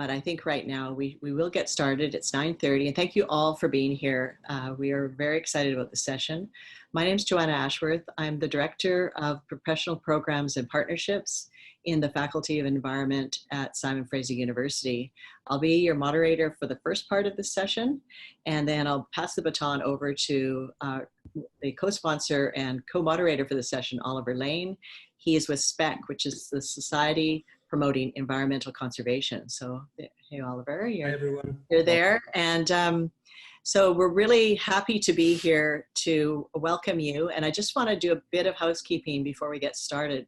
but I think right now we will get started. It's 9:30, and thank you all for being here. We are very excited about the session. My name is Joanna Ashworth. I'm the Director of Professional Programs and Partnerships in the Faculty of Environment at Simon Fraser University. I'll be your moderator for the first part of this session, and then I'll pass the baton over to the co-sponsor and co-moderator for the session, Oliver Lane. He is with SPEC, which is the Society Promoting Environmental Conservation. So, hey, Oliver, you're there. And so we're really happy to be here to welcome you. And I just want to do a bit of housekeeping before we get started.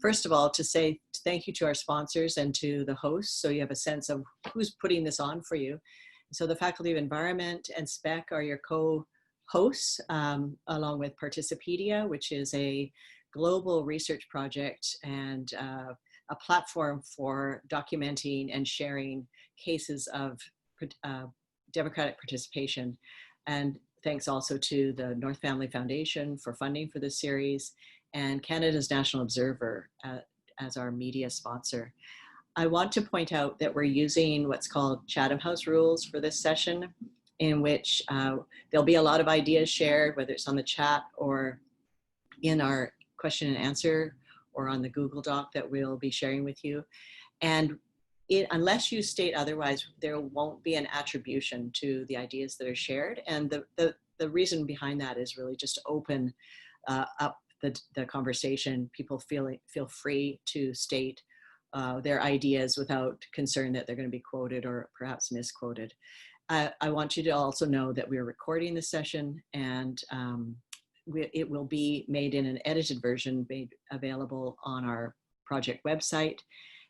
First of all, to say thank you to our sponsors and to the hosts, so you have a sense of who's putting this on for you. So the Faculty of Environment and SPEC are your co-hosts, along with Participedia, which is a global research project and a platform for documenting and sharing cases of democratic participation. And thanks also to the North Family Foundation for funding for this series, and Canada's National Observer as our media sponsor. I want to point out that we're using what's called Chatham House rules for this session, in which there'll be a lot of ideas shared, whether it's on the chat or in our question and answer or on the Google Doc that we'll be sharing with you. And unless you state otherwise, there won't be an attribution to the ideas that are shared. And the reason behind that is really just to open up the conversation. People feel free to state their ideas without concern that they're going to be quoted or perhaps misquoted. I want you to also know that we're recording this session, and it will be made in an edited version, made available on our project website.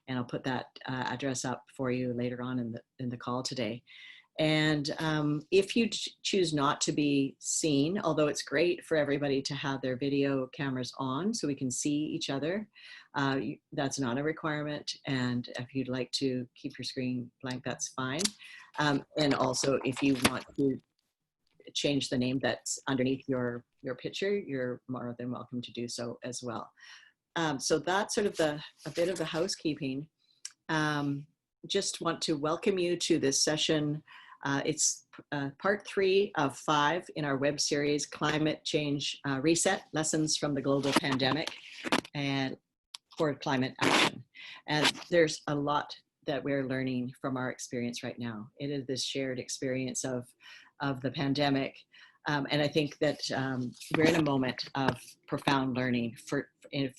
And I'll put that address up for you later on in the call today. And if you choose not to be seen, although it's great for everybody to have their video cameras on so we can see each other, that's not a requirement. And if you'd like to keep your screen blank, that's fine. And also, if you want to change the name that's underneath your picture, you're more than welcome to do so as well. So that's sort of a bit of the housekeeping. Just want to welcome you to this session. It's part 3 of 5 in our web series, Climate Change Reset, Lessons from the Global Pandemic and for Climate Action. And there's a lot that we're learning from our experience right now. It is this shared experience of the pandemic. And I think that we're in a moment of profound learning for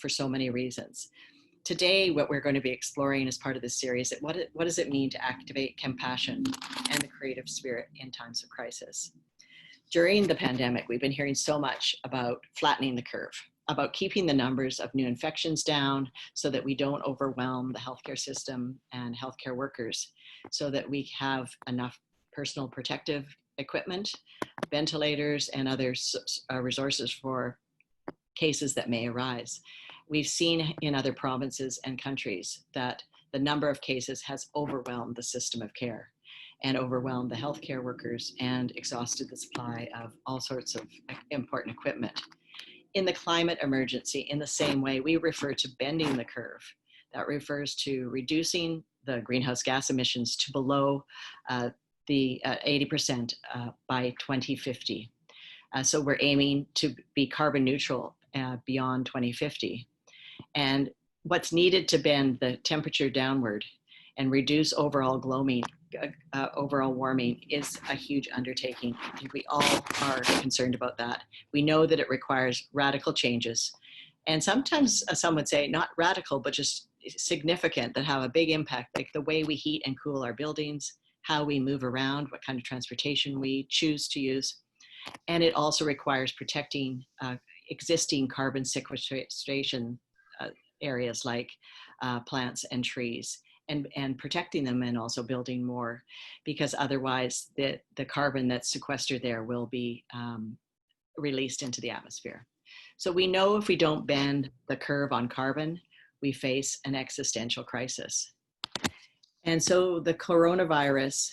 so many reasons. Today, what we're going to be exploring as part of this series is what does it mean to activate compassion and the creative spirit in times of crisis. During the pandemic, we've been hearing so much about flattening the curve, about keeping the numbers of new infections down so that we don't overwhelm the healthcare system and healthcare workers, so that we have enough personal protective equipment, ventilators, and other resources for cases that may arise. We've seen in other provinces and countries that the number of cases has overwhelmed the system of care and overwhelmed the healthcare workers and exhausted the supply of all sorts of important equipment. In the climate emergency, in the same way, we refer to bending the curve. That refers to reducing the greenhouse gas emissions to below the 80% by 2050. So we're aiming to be carbon neutral beyond 2050. And what's needed to bend the temperature downward and reduce overall warming is a huge undertaking. I think we all are concerned about that. We know that it requires radical changes. And sometimes some would say not radical, but just significant, that have a big impact, like the way we heat and cool our buildings, how we move around, what kind of transportation we choose to use. And it also requires protecting existing carbon sequestration areas like plants and trees, and protecting them, and also building more, because otherwise the carbon that's sequestered there will be released into the atmosphere. So we know if we don't bend the curve on carbon, we face an existential crisis. And so the coronavirus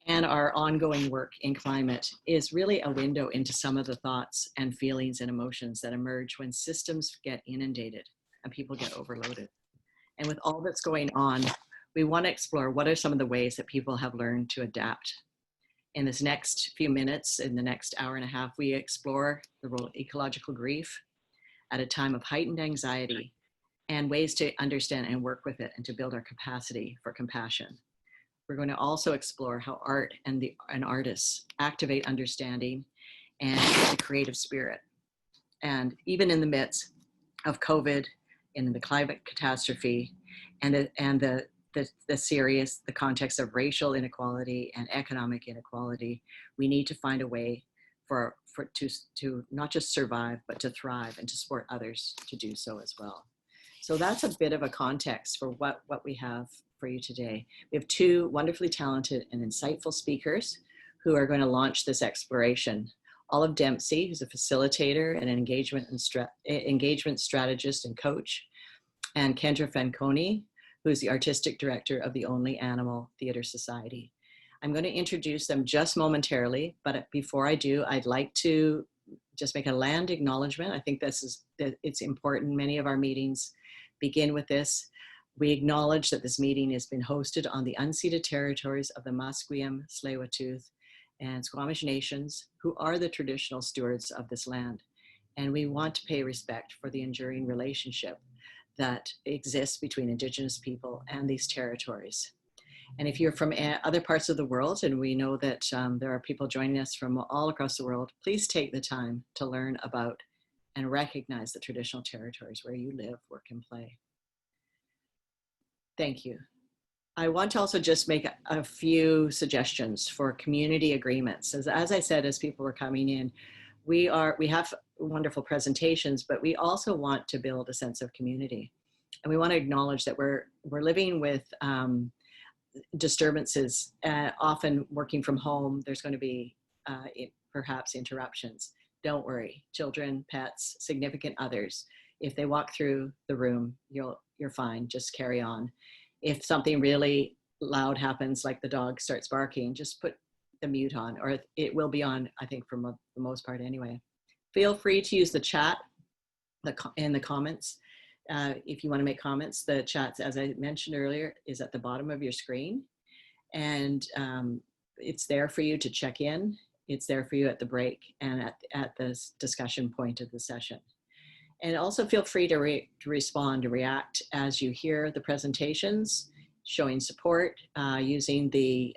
and our ongoing work in climate is really a window into some of the thoughts and feelings and emotions that emerge when systems get inundated and people get overloaded. And with all that's going on, we want to explore what are some of the ways that people have learned to adapt. In this next few minutes, in the next hour and a half, we explore the role of ecological grief at a time of heightened anxiety and ways to understand and work with it and to build our capacity for compassion. We're going to also explore how art and artists activate understanding and the creative spirit. And even in the midst of COVID, in the climate catastrophe, and the context of racial inequality and economic inequality, we need to find a way to not just survive, but to thrive and to support others to do so as well. So that's a bit of a context for what we have for you today. We have two wonderfully talented and insightful speakers who are going to launch this exploration. Olive Dempsey, who's a facilitator and an engagement strategist and coach, and Kendra Fanconi, who's the artistic director of the Only Animal Theatre Society. I'm going to introduce them just momentarily, but before I do, I'd like to just make a land acknowledgement. I think it's important. Many of our meetings begin with this. We acknowledge that this meeting has been hosted on the unceded territories of the Musqueam, Tsleil-Waututh, and Squamish nations, who are the traditional stewards of this land. And we want to pay respect for the enduring relationship that exists between Indigenous people and these territories. And if you're from other parts of the world, and we know that there are people joining us from all across the world, please take the time to learn about and recognize the traditional territories where you live, work, and play. Thank you. I want to also just make a few suggestions for community agreements. As I said, as people were coming in, we have wonderful presentations, but we also want to build a sense of community. And we want to acknowledge that we're living with disturbances, often working from home. There's going to be perhaps interruptions. Don't worry, children, pets, significant others. If they walk through the room, you're fine, just carry on. If something really loud happens, like the dog starts barking, just put the mute on, or it will be on, I think, for the most part anyway. Feel free to use the chat in the comments. If you want to make comments, the chat, as I mentioned earlier, is at the bottom of your screen. And it's there for you to check in. It's there for you at the break and at the discussion point of the session. And also feel free to respond, to react as you hear the presentations, showing support, using the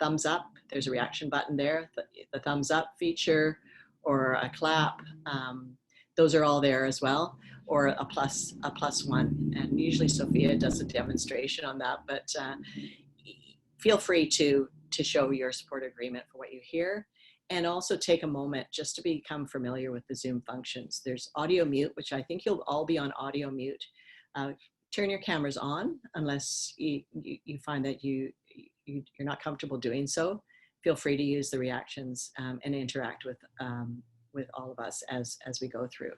thumbs up. There's a reaction button there, the thumbs up feature, or a clap. Those are all there as well, or a plus one. And usually Sophia does a demonstration on that, but feel free to show your support agreement for what you hear. And also take a moment just to become familiar with the Zoom functions. There's audio mute, which I think you'll all be on audio mute. Turn your cameras on unless you find that you're not comfortable doing so. Feel free to use the reactions and interact with all of us as we go through.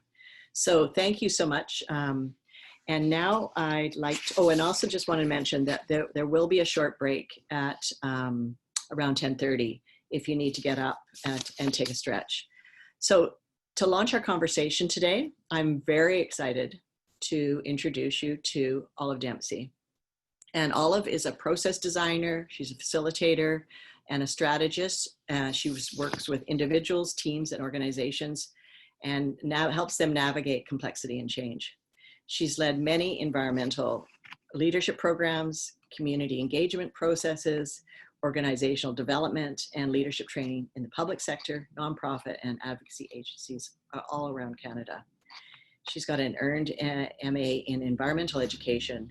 So thank you so much. And now I'd like to, and also just want to mention that there will be a short break at around 10:30 if you need to get up and take a stretch. So to launch our conversation today, I'm very excited to introduce you to Olive Dempsey. And Olive is a process designer, she's a facilitator and a strategist. She works with individuals, teams, and organizations, and now helps them navigate complexity and change. She's led many environmental leadership programs, community engagement processes, organizational development, and leadership training in the public sector, nonprofit, and advocacy agencies all around Canada. She's got an earned MA in environmental education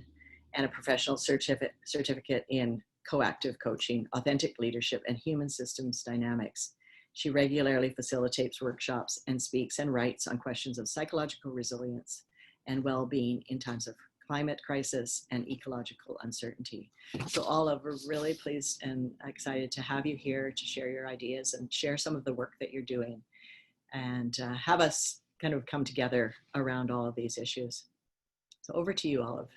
and a professional certificate in coactive coaching, authentic leadership, and human systems dynamics. She regularly facilitates workshops and speaks and writes on questions of psychological resilience and well-being in times of climate crisis and ecological uncertainty. So Olive, we're really pleased and excited to have you here to share your ideas and share some of the work that you're doing and have us kind of come together around all of these issues. So over to you, Olive.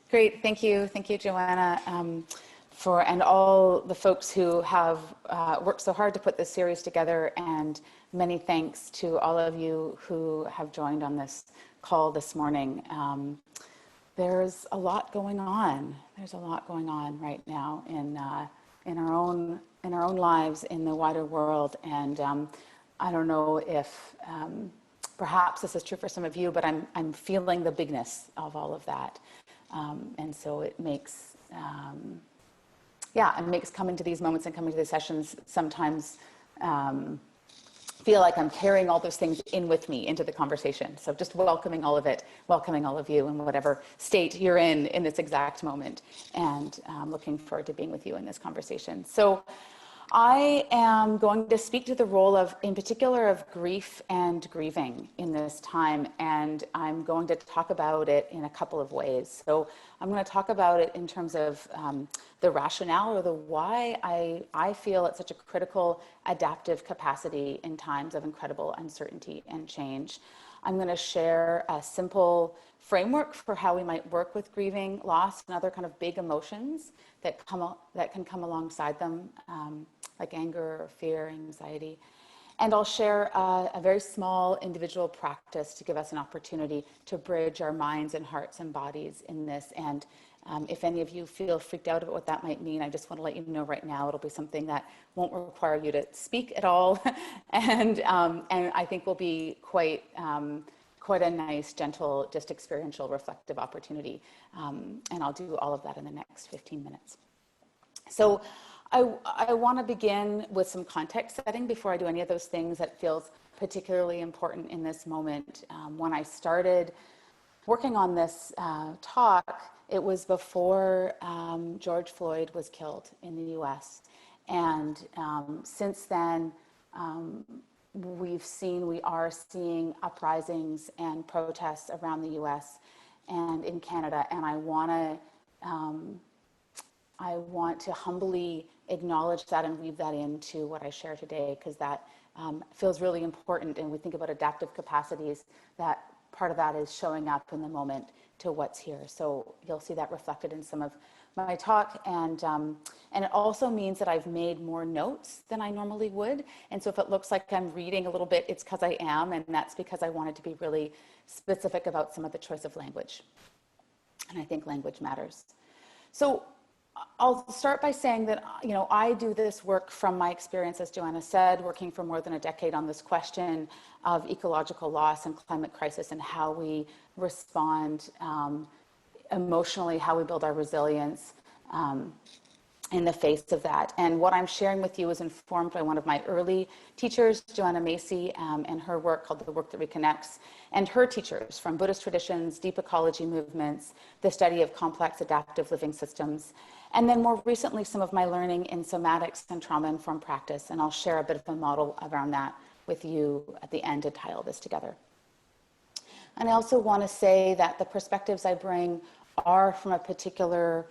Great, thank you, Joanna, and all the folks who have worked so hard to put this series together, and many thanks to all of you who have joined on this call this morning. there's a lot going on. There's a lot going on right now in our own lives, in the wider world. And I don't know if perhaps this is true for some of you, but I'm feeling the bigness of all of that. And so it makes, it makes coming to these moments and coming to these sessions sometimes feel like I'm carrying all those things in with me into the conversation. So just welcoming all of it, welcoming all of you in whatever state you're in this exact moment, and looking forward to being with you in this conversation. So I am going to speak to the role of, in particular, of grief and grieving in this time, and I'm going to talk about it in a couple of ways. So I'm going to talk about it in terms of the rationale, or the why I feel it's such a critical adaptive capacity in times of incredible uncertainty and change. I'm going to share a simple framework for how we might work with grieving, loss, and other kind of big emotions that can come alongside them, like anger or fear, anxiety. And I'll share a very small individual practice to give us an opportunity to bridge our minds and hearts and bodies in this. And if any of you feel freaked out about what that might mean, I just want to let you know right now, it'll be something that won't require you to speak at all. and I think will be quite a nice, gentle, just experiential, reflective opportunity. And I'll do all of that in the next 15 minutes. So I want to begin with some context setting before I do any of those things that feels particularly important in this moment. When I started working on this talk, it was before George Floyd was killed in the US. And since then, we are seeing uprisings and protests around the US and in Canada. And I want to humbly acknowledge that and weave that into what I share today, because that feels really important. And we think about adaptive capacities, that part of that is showing up in the moment to what's here. So you'll see that reflected in some of my talk. And it also means that I've made more notes than I normally would. And so if it looks like I'm reading a little bit, it's because I am. And that's because I wanted to be really specific about some of the choice of language. And I think language matters. So I'll start by saying that, I do this work from my experience, as Joanna said, working for more than a decade on this question of ecological loss and climate crisis, and how we respond emotionally, how we build our resilience in the face of that. And what I'm sharing with you is informed by one of my early teachers, Joanna Macy, and her work called The Work That Reconnects, and her teachers from Buddhist traditions, deep ecology movements, the study of complex adaptive living systems, and then more recently, some of my learning in somatics and trauma-informed practice. And I'll share a bit of a model around that with you at the end to tie all this together. And I also want to say that the perspectives I bring are from a particular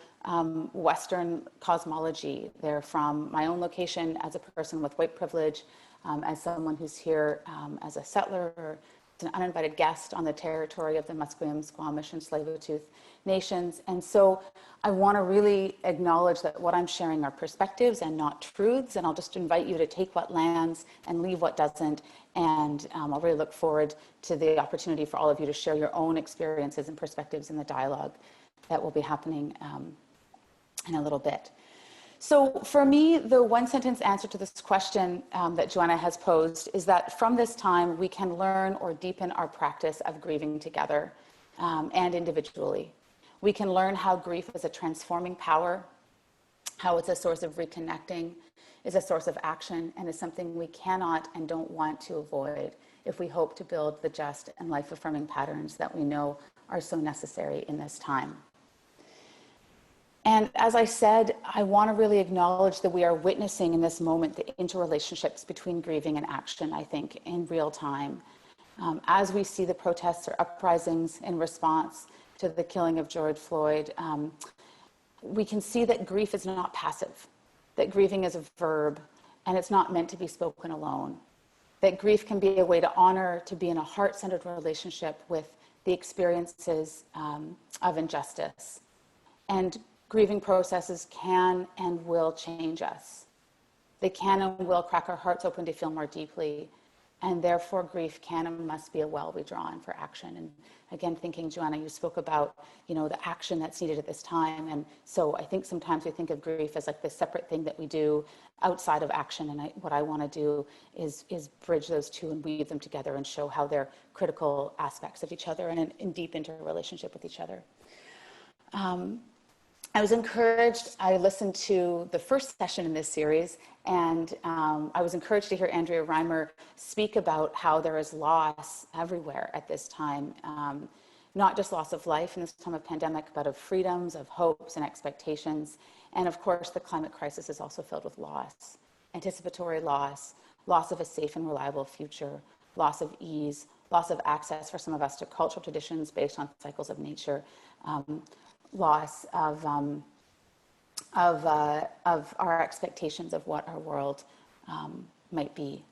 Western cosmology. They're from my own location as a person with white privilege, as someone who's here as a settler or an uninvited guest on the territory of the Musqueam, Squamish, and Tsleil-Waututh nations. And so I want to really acknowledge that what I'm sharing are perspectives and not truths. And I'll just invite you to take what lands and leave what doesn't. And I'll really look forward to the opportunity for all of you to share your own experiences and perspectives in the dialogue that will be happening in a little bit. So for me, the one sentence answer to this question that Joanna has posed is that from this time, we can learn or deepen our practice of grieving together and individually. We can learn how grief is a transforming power, how it's a source of reconnecting, is a source of action, and is something we cannot and don't want to avoid if we hope to build the just and life-affirming patterns that we know are so necessary in this time. And as I said, I want to really acknowledge that we are witnessing in this moment the interrelationships between grieving and action, I think, in real time. As we see the protests or uprisings in response to the killing of George Floyd, we can see that grief is not passive, that grieving is a verb, and it's not meant to be spoken alone. That grief can be a way to honor, to be in a heart-centered relationship with the experiences of injustice. And grieving processes can and will change us. They can and will crack our hearts open to feel more deeply. and therefore grief can and must be a well we draw on for action. And again, thinking, Joanna, you spoke about, the action that's needed at this time. And so I think sometimes we think of grief as like this separate thing that we do outside of action. And what I want to do is bridge those two and weave them together and show how they're critical aspects of each other and in deep interrelationship with each other. I was encouraged, I listened to the first session in this series, and I was encouraged to hear Andrea Reimer speak about how there is loss everywhere at this time, not just loss of life in this time of pandemic, but of freedoms, of hopes and expectations. And of course, the climate crisis is also filled with loss, anticipatory loss, loss of a safe and reliable future, loss of ease, loss of access for some of us to cultural traditions based on cycles of nature, loss of our expectations of what our world might be.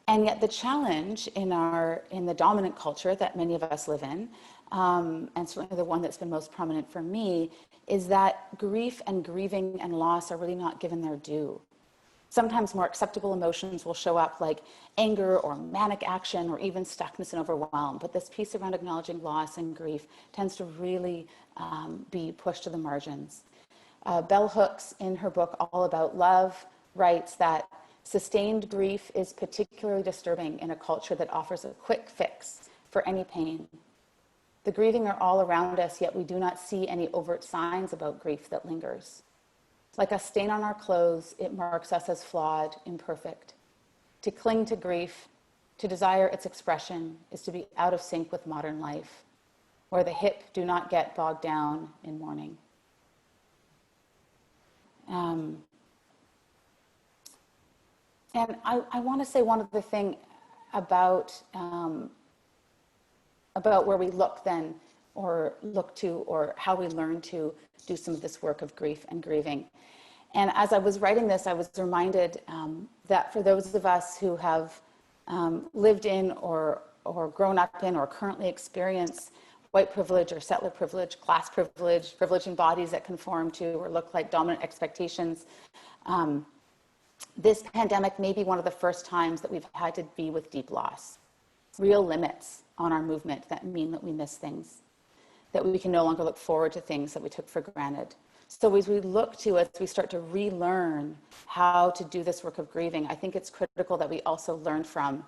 And yet the challenge in the dominant culture that many of us live in, and certainly the one that's been most prominent for me, is that grief and grieving and loss are really not given their due. Sometimes more acceptable emotions will show up like anger or manic action or even stuckness and overwhelm. But this piece around acknowledging loss and grief tends to really be pushed to the margins. Bell Hooks, in her book All About Love, writes that sustained grief is particularly disturbing in a culture that offers a quick fix for any pain. The grieving are all around us, yet we do not see any overt signs about grief that lingers. Like a stain on our clothes, it marks us as flawed, imperfect. To cling to grief, to desire its expression, is to be out of sync with modern life, where the hip do not get bogged down in mourning. And I want to say one other thing about where we look then, or look to, or how we learn to do some of this work of grief and grieving. And as I was writing this, I was reminded that for those of us who have lived in or grown up in or currently experience white privilege or settler privilege, class privilege, privilege in bodies that conform to or look like dominant expectations, this pandemic may be one of the first times that we've had to be with deep loss, real limits on our movement that mean that we miss things, that we can no longer look forward to things that we took for granted. So as we start to relearn how to do this work of grieving, I think it's critical that we also learn from,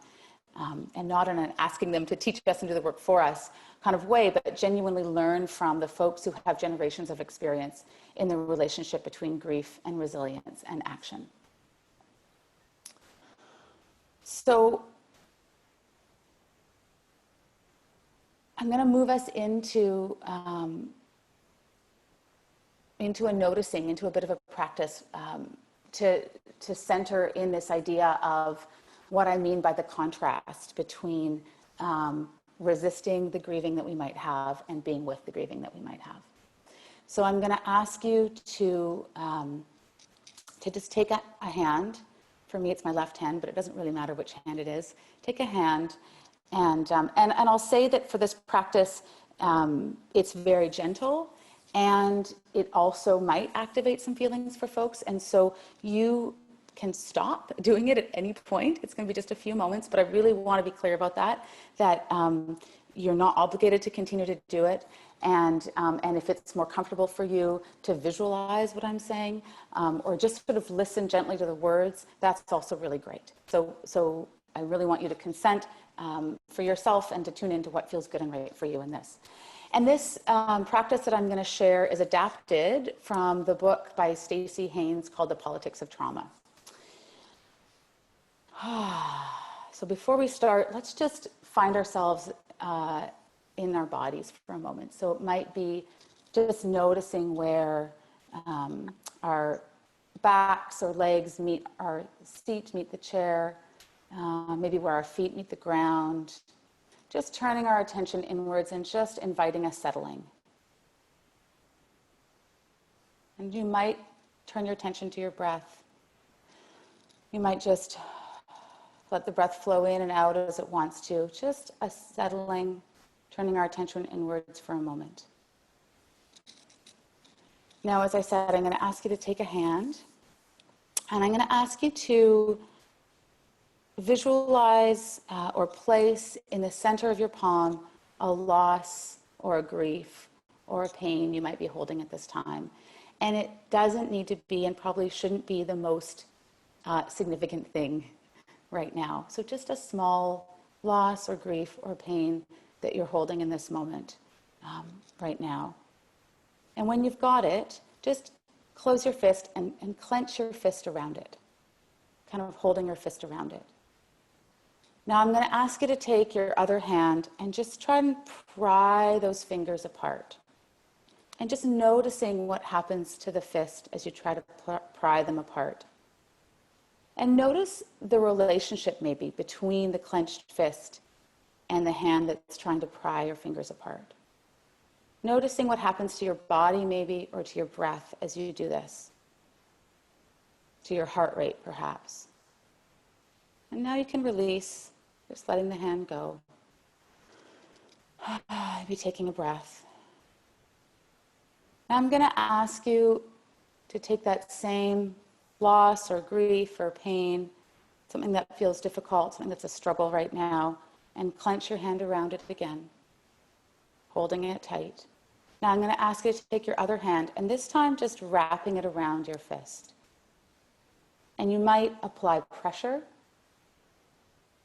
and not in an asking them to teach us and do the work for us kind of way, but genuinely learn from the folks who have generations of experience in the relationship between grief and resilience and action. So I'm going to move us into a noticing, into a bit of a practice to center in this idea of what I mean by the contrast between resisting the grieving that we might have and being with the grieving that we might have. So I'm going to ask you to just take a hand. For me, it's my left hand, but it doesn't really matter which hand it is. Take a hand, and I'll say that for this practice, it's very gentle. And it also might activate some feelings for folks. And so you can stop doing it at any point. It's going to be just a few moments, but I really want to be clear about that you're not obligated to continue to do it. And if it's more comfortable for you to visualize what I'm saying, or just sort of listen gently to the words, that's also really great. So I really want you to consent for yourself and to tune into what feels good and right for you in this. And this practice that I'm going to share is adapted from the book by Stacey Haynes called The Politics of Trauma. So before we start, let's just find ourselves in our bodies for a moment. So it might be just noticing where our backs or legs meet our seat, meet the chair, maybe where our feet meet the ground. Just turning our attention inwards and just inviting a settling. And you might turn your attention to your breath. You might just let the breath flow in and out as it wants to. Just a settling, turning our attention inwards for a moment. Now, as I said, I'm going to ask you to take a hand. And I'm going to ask you to visualize or place in the center of your palm a loss or a grief or a pain you might be holding at this time. And it doesn't need to be, and probably shouldn't be, the most significant thing right now. So just a small loss or grief or pain that you're holding in this moment right now. And when you've got it, just close your fist and clench your fist around it, kind of holding your fist around it. Now I'm going to ask you to take your other hand and just try and pry those fingers apart. And just noticing what happens to the fist as you try to pry them apart. And notice the relationship maybe between the clenched fist and the hand that's trying to pry your fingers apart. Noticing what happens to your body maybe, or to your breath as you do this. To your heart rate perhaps. And now you can release, just letting the hand go. Maybe taking a breath. Now I'm going to ask you to take that same loss or grief or pain, something that feels difficult, something that's a struggle right now, and clench your hand around it again, holding it tight. Now I'm going to ask you to take your other hand, and this time just wrapping it around your fist. And you might apply pressure.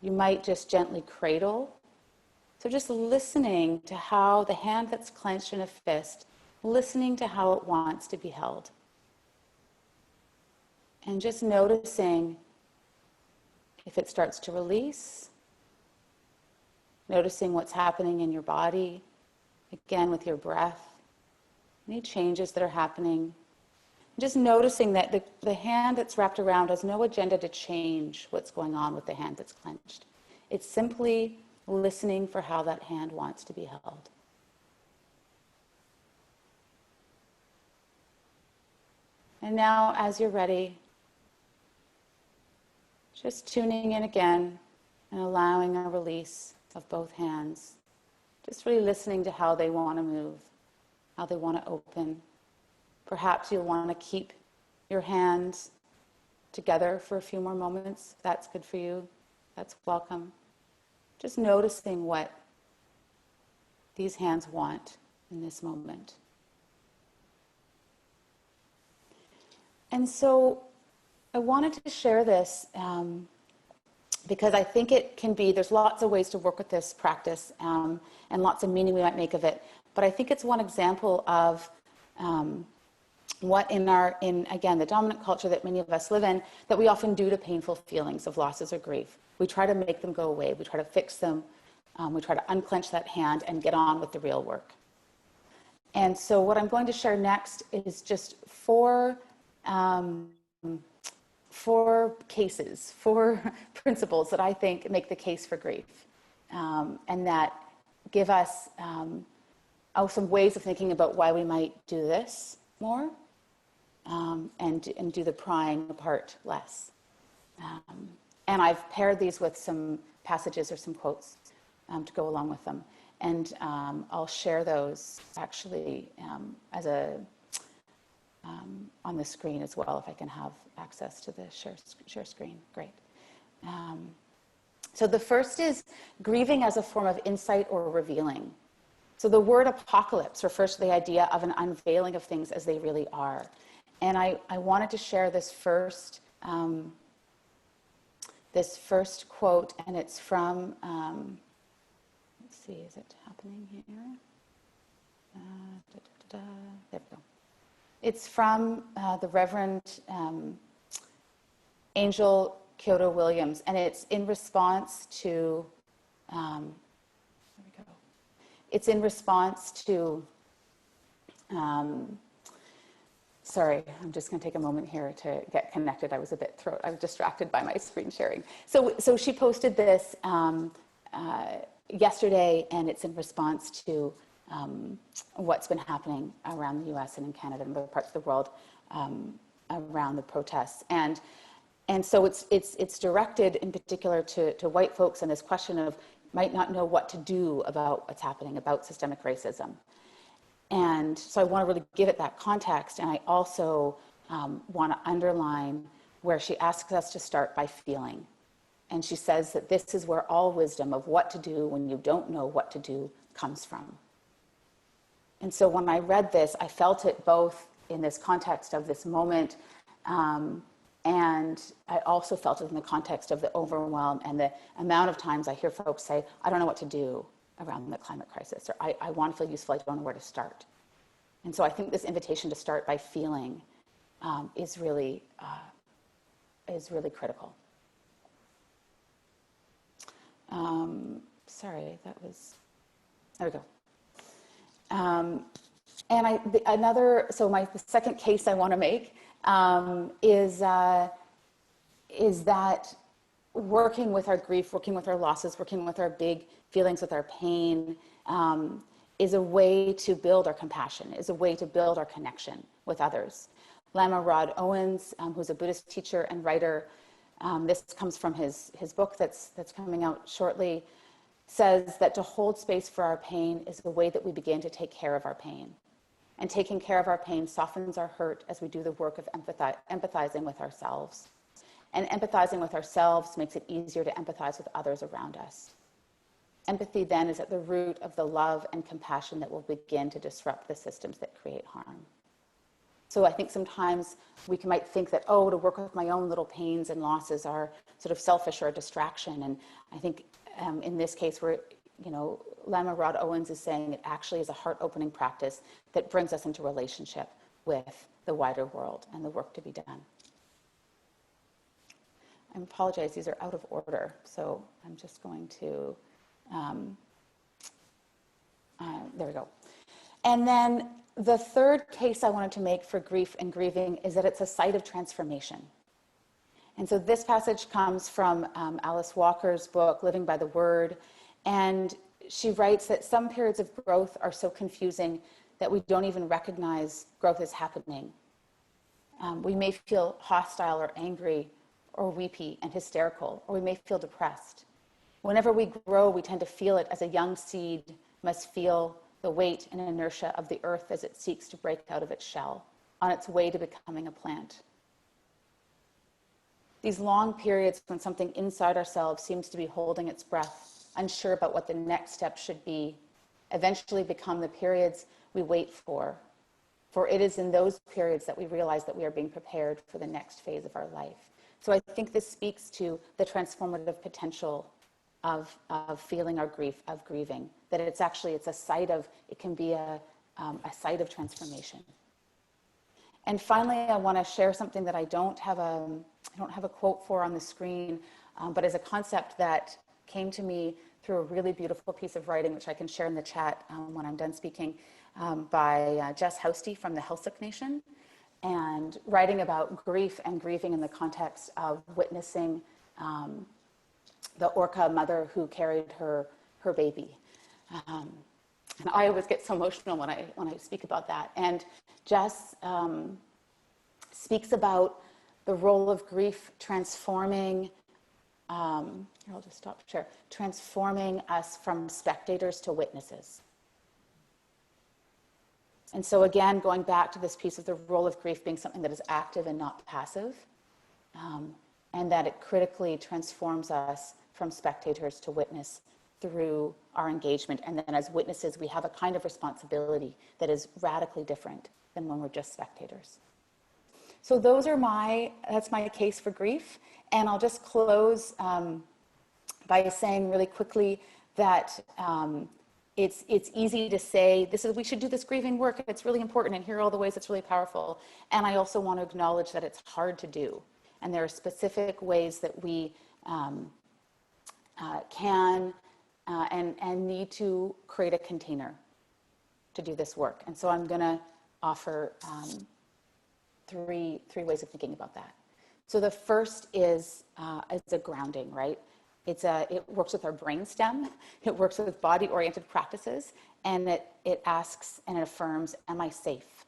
You might just gently cradle. So just listening to how the hand that's clenched in a fist, listening to how it wants to be held. And just noticing if it starts to release. Noticing what's happening in your body. Again, with your breath. Any changes that are happening. Just noticing that the hand that's wrapped around has no agenda to change what's going on with the hand that's clenched. It's simply listening for how that hand wants to be held. And now, as you're ready, just tuning in again and allowing a release of both hands. Just really listening to how they want to move, how they want to open. Perhaps you'll want to keep your hands together for a few more moments. That's good for you. That's welcome. Just noticing what these hands want in this moment. And so I wanted to share this because I think it can be, there's lots of ways to work with this practice and lots of meaning we might make of it. But I think it's one example of what in again, the dominant culture that many of us live in, that we often do to painful feelings of losses or grief. We try to make them go away. We try to fix them. We try to unclench that hand and get on with the real work. And so what I'm going to share next is just four cases, four principles that I think make the case for grief, and that give us some ways of thinking about why we might do this more, and do the prying apart less. And I've paired these with some passages or some quotes to go along with them. And I'll share those actually as on the screen as well, if I can have access to the share screen. Great. So the first is grieving as a form of insight or revealing. So the word apocalypse refers to the idea of an unveiling of things as they really are. And I wanted to share this first quote, and it's from, let's see, is it happening here? There we go. It's from the Reverend Angel Kyoto Williams, and it's in response to, it's in response to, sorry, I'm just going to take a moment here to get connected. I was distracted by my screen sharing. So she posted this yesterday, and it's in response to what's been happening around the US and in Canada and other parts of the world around the protests. And so it's directed in particular to white folks, and this question of might not know what to do about what's happening, about systemic racism. And so I want to really give it that context, and I also want to underline where she asks us to start by feeling. And she says that this is where all wisdom of what to do when you don't know what to do comes from. And so when I read this, I felt it both in this context of this moment, and I also felt it in the context of the overwhelm and the amount of times I hear folks say, I don't know what to do around the climate crisis, or I want to feel useful, I don't know where to start. And so I think this invitation to start by feeling is really critical. Sorry, there we go. The second case I want to make is that working with our grief, working with our losses, working with our big feelings, with our pain, is a way to build our compassion, is a way to build our connection with others. Lama Rod Owens, who's a Buddhist teacher and writer, this comes from his book that's coming out shortly, says that to hold space for our pain is the way that we begin to take care of our pain. And taking care of our pain softens our hurt as we do the work of empathizing with ourselves. And empathizing with ourselves makes it easier to empathize with others around us. Empathy then is at the root of the love and compassion that will begin to disrupt the systems that create harm. So I think sometimes we might think that, to work with my own little pains and losses are sort of selfish or a distraction. And I think in this case where, Lama Rod Owens is saying it actually is a heart-opening practice that brings us into relationship with the wider world and the work to be done. I apologize, these are out of order. So I'm just going to, there we go. And then the third case I wanted to make for grief and grieving is that it's a site of transformation. And so this passage comes from Alice Walker's book, Living by the Word. And she writes that some periods of growth are so confusing that we don't even recognize growth is happening. We may feel hostile or angry or weepy and hysterical, or we may feel depressed. Whenever we grow, we tend to feel it as a young seed must feel the weight and inertia of the earth as it seeks to break out of its shell on its way to becoming a plant. These long periods when something inside ourselves seems to be holding its breath, unsure about what the next step should be, eventually become the periods we wait for. For it is in those periods that we realize that we are being prepared for the next phase of our life. So I think this speaks to the transformative potential of feeling our grief, of grieving, that it can be a site of transformation. And finally, I want to share something that I don't have a quote for on the screen, but is a concept that came to me through a really beautiful piece of writing, which I can share in the chat when I'm done speaking, by Jess Housty from the Heiltsuk Nation, and writing about grief and grieving in the context of witnessing the orca mother who carried her baby. And I always get so emotional when I speak about that. And Jess speaks about the role of grief transforming, I'll just stop share, transforming us from spectators to witnesses. And so again, going back to this piece of the role of grief being something that is active and not passive, and that it critically transforms us from spectators to witness through our engagement. And then as witnesses, we have a kind of responsibility that is radically different than when we're just spectators. So that's my case for grief. And I'll just close by saying really quickly that it's easy to say, we should do this grieving work, it's really important, and here are all the ways it's really powerful. And I also want to acknowledge that it's hard to do. And there are specific ways that we can and need to create a container to do this work. And so I'm going to offer three ways of thinking about that. So the first is a grounding, right? It works with our brainstem. It works with body-oriented practices, and it asks and it affirms, am I safe?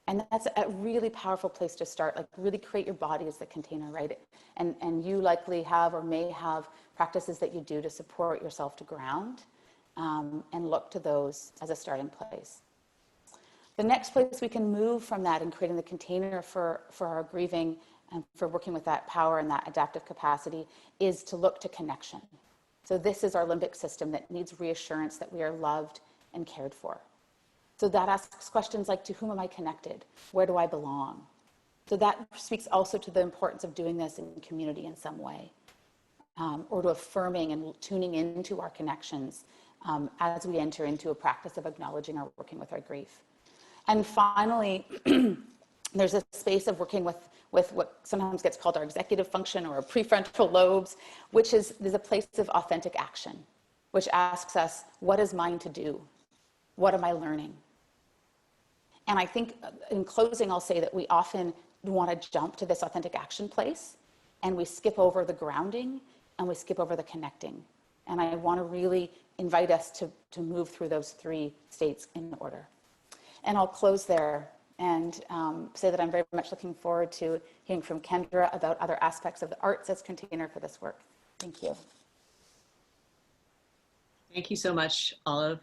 And that's a really powerful place to start. Like, really create your body as the container, right? And you likely have or may have practices that you do to support yourself to ground, and look to those as a starting place. The next place we can move from that in creating the container for our grieving and for working with that power and that adaptive capacity is to look to connection. So this is our limbic system that needs reassurance that we are loved and cared for. So that asks questions like, to whom am I connected? Where do I belong? So that speaks also to the importance of doing this in community in some way, or to affirming and tuning into our connections as we enter into a practice of acknowledging or working with our grief. And finally, there's a space of working with what sometimes gets called our executive function or our prefrontal lobes, which is there's a place of authentic action, which asks us, what is mine to do? What am I learning? And I think in closing, I'll say that we often want to jump to this authentic action place, and we skip over the grounding and we skip over the connecting. And I want to really invite us to move through those three states in order. And I'll close there and say that I'm very much looking forward to hearing from Kendra about other aspects of the arts as container for this work. Thank you. Thank you so much, Olive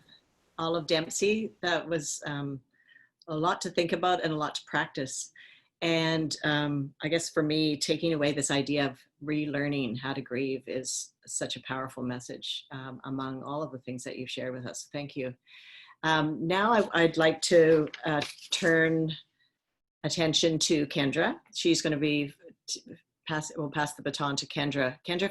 Dempsey. That was a lot to think about and a lot to practice. And I guess for me, taking away this idea of relearning how to grieve is such a powerful message among all of the things that you've shared with us. Thank you. Now I'd like to turn attention to Kendra. She's going to be we'll pass the baton to Kendra. Kendra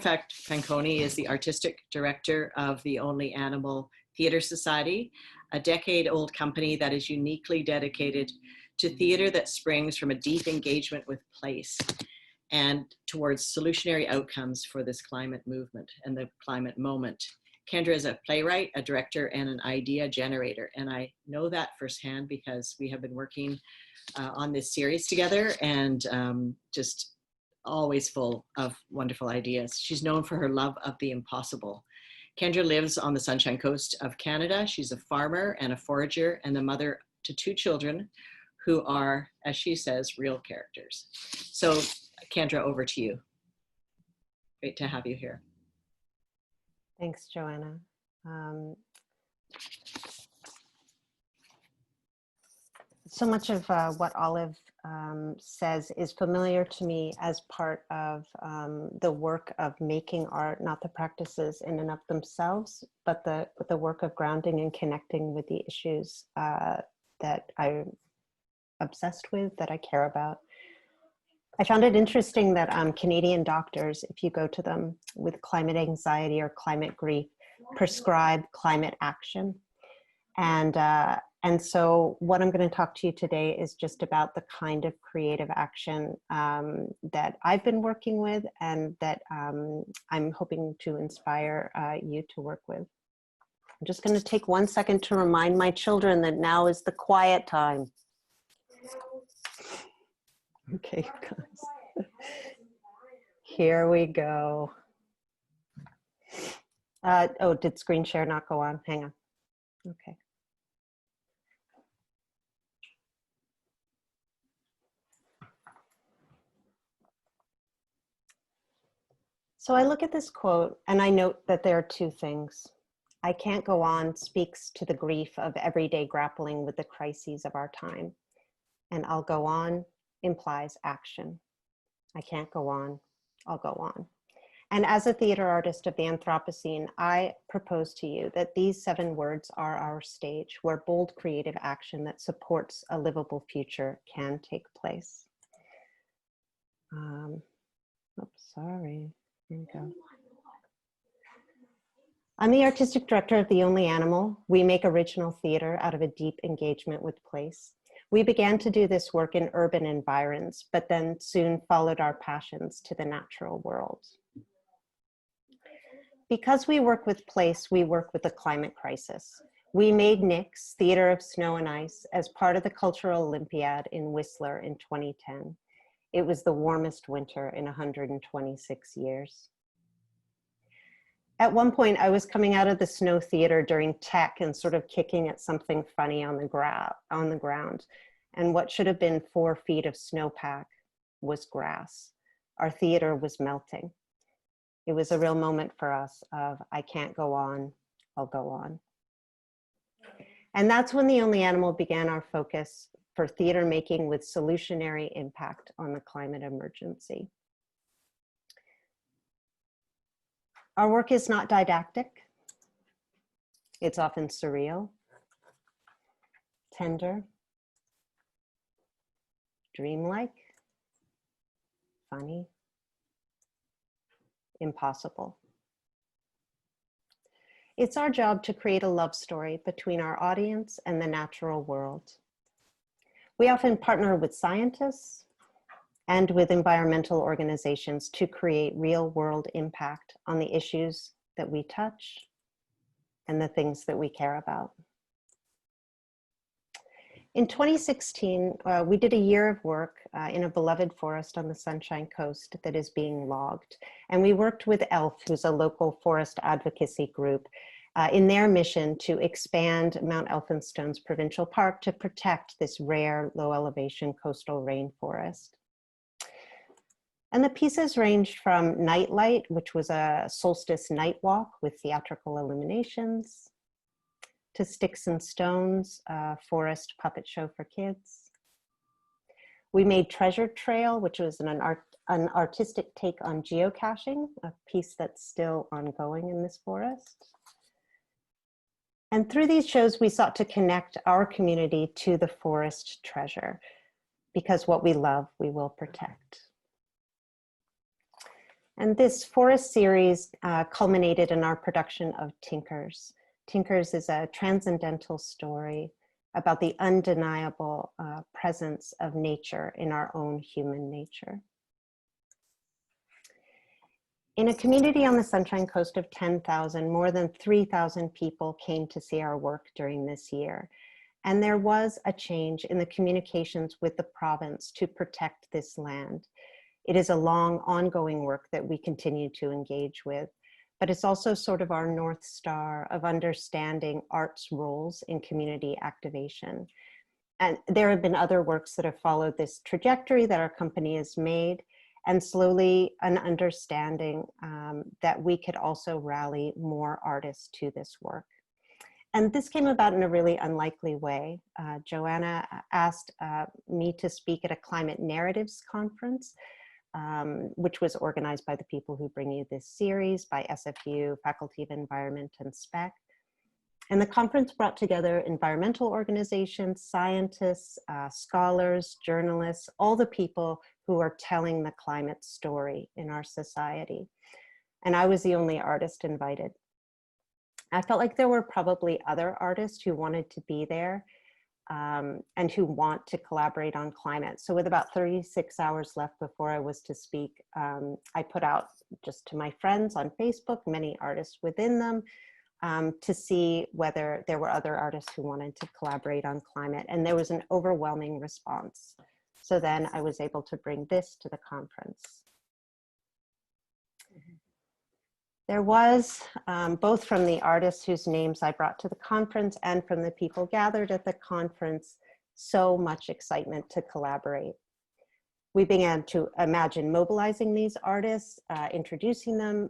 Fanconi is the artistic director of the Only Animal Theatre Society, a decade-old company that is uniquely dedicated to theater that springs from a deep engagement with place and towards solutionary outcomes for this climate movement and the climate moment. Kendra is a playwright, a director, and an idea generator. And I know that firsthand because we have been working on this series together, and just always full of wonderful ideas. She's known for her love of the impossible. Kendra lives on the Sunshine Coast of Canada. She's a farmer and a forager and the mother to 2 children who are, as she says, real characters. So Kendra, over to you. Great to have you here. Thanks, Joanna. So much of what Olive says is familiar to me as part of the work of making art, not the practices in and of themselves, but the work of grounding and connecting with the issues that I'm obsessed with, that I care about. I found it interesting that Canadian doctors, if you go to them with climate anxiety or climate grief, prescribe climate action. And so what I'm going to talk to you today is just about the kind of creative action that I've been working with and that I'm hoping to inspire you to work with. I'm just going to take 1 second to remind my children that now is the quiet time. Okay, guys. Here we go. Oh, did screen share not go on? Hang on. Okay. So I look at this quote and I note that there are 2 things. I can't go on speaks to the grief of everyday grappling with the crises of our time. And I'll go on implies action. I can't go on, I'll go on. And as a theater artist of the Anthropocene, I propose to you that these 7 words are our stage where bold creative action that supports a livable future can take place. Oops, sorry. Here we go. I'm the artistic director of The Only Animal. We make original theater out of a deep engagement with place. We began to do this work in urban environs, but then soon followed our passions to the natural world. Because we work with place, we work with the climate crisis. We made Nix, Theater of Snow and Ice, as part of the Cultural Olympiad in Whistler in 2010. It was the warmest winter in 126 years. At one point, I was coming out of the snow theater during tech and sort of kicking at something funny on the ground. And what should have been 4 feet of snowpack was grass. Our theater was melting. It was a real moment for us of, I can't go on, I'll go on. And that's when The Only Animal began our focus for theater making with solutionary impact on the climate emergency. Our work is not didactic. It's often surreal, tender, dreamlike, funny, impossible. It's our job to create a love story between our audience and the natural world. We often partner with scientists and with environmental organizations to create real world impact on the issues that we touch and the things that we care about. In 2016, we did a year of work in a beloved forest on the Sunshine Coast that is being logged. And we worked with ELF, who's a local forest advocacy group, in their mission to expand Mount Elphinstone's Provincial Park to protect this rare low elevation coastal rainforest. And the pieces ranged from Nightlight, which was a solstice night walk with theatrical illuminations, to Sticks and Stones, a forest puppet show for kids. We made Treasure Trail, which was an artistic take on geocaching, a piece that's still ongoing in this forest. And through these shows, we sought to connect our community to the forest treasure, because what we love, we will protect. And this forest series culminated in our production of Tinkers. Tinkers is a transcendental story about the undeniable presence of nature in our own human nature. In a community on the Sunshine Coast of 10,000, more than 3,000 people came to see our work during this year. And there was a change in the communications with the province to protect this land. It is a long, ongoing work that we continue to engage with, but it's also sort of our North Star of understanding art's roles in community activation. And there have been other works that have followed this trajectory that our company has made, and slowly an understanding that we could also rally more artists to this work. And this came about in a really unlikely way. Joanna asked me to speak at a climate narratives conference, which was organized by the people who bring you this series, by SFU, Faculty of Environment, and SPEC. And the conference brought together environmental organizations, scientists, scholars, journalists, all the people who are telling the climate story in our society. And I was the only artist invited. I felt like there were probably other artists who wanted to be there, and who want to collaborate on climate. So with about 36 hours left before I was to speak, I put out just to my friends on Facebook, many artists within them, to see whether there were other artists who wanted to collaborate on climate. And there was an overwhelming response. So then I was able to bring this to the conference. There was, both from the artists whose names I brought to the conference and from the people gathered at the conference, so much excitement to collaborate. We began to imagine mobilizing these artists, introducing them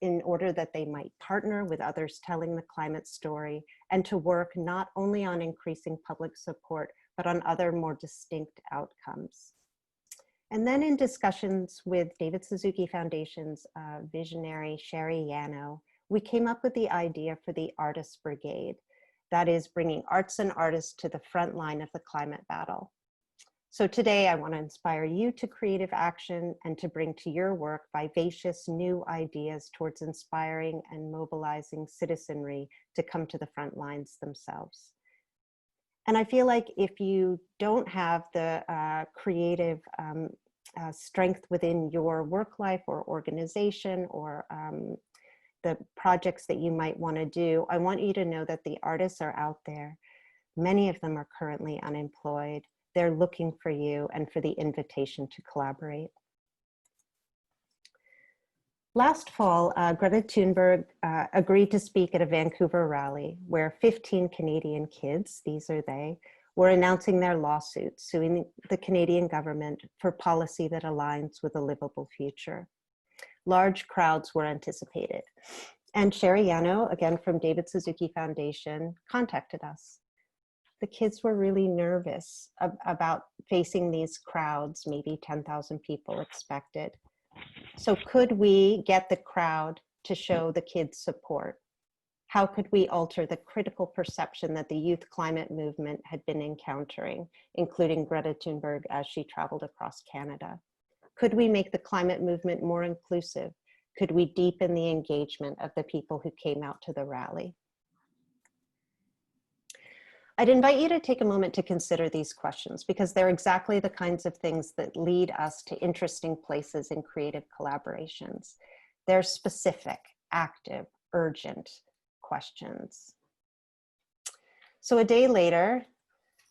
in order that they might partner with others telling the climate story, and to work not only on increasing public support, but on other more distinct outcomes. And then in discussions with David Suzuki Foundation's visionary Sherry Yano, we came up with the idea for the Artists Brigade, that is bringing arts and artists to the front line of the climate battle. So today I want to inspire you to creative action and to bring to your work vivacious new ideas towards inspiring and mobilizing citizenry to come to the front lines themselves. And I feel like if you don't have the creative strength within your work life or organization or the projects that you might want to do, I want you to know that the artists are out there. Many of them are currently unemployed. They're looking for you and for the invitation to collaborate. Last fall, Greta Thunberg agreed to speak at a Vancouver rally where 15 Canadian kids, these are they, were announcing their lawsuits suing the Canadian government for policy that aligns with a livable future. Large crowds were anticipated. And Sherry Yano, again from David Suzuki Foundation, contacted us. The kids were really nervous about facing these crowds, maybe 10,000 people expected. So could we get the crowd to show the kids support? How could we alter the critical perception that the youth climate movement had been encountering, including Greta Thunberg as she traveled across Canada? Could we make the climate movement more inclusive? Could we deepen the engagement of the people who came out to the rally? I'd invite you to take a moment to consider these questions, because they're exactly the kinds of things that lead us to interesting places in creative collaborations. They're specific, active, urgent questions. So a day later,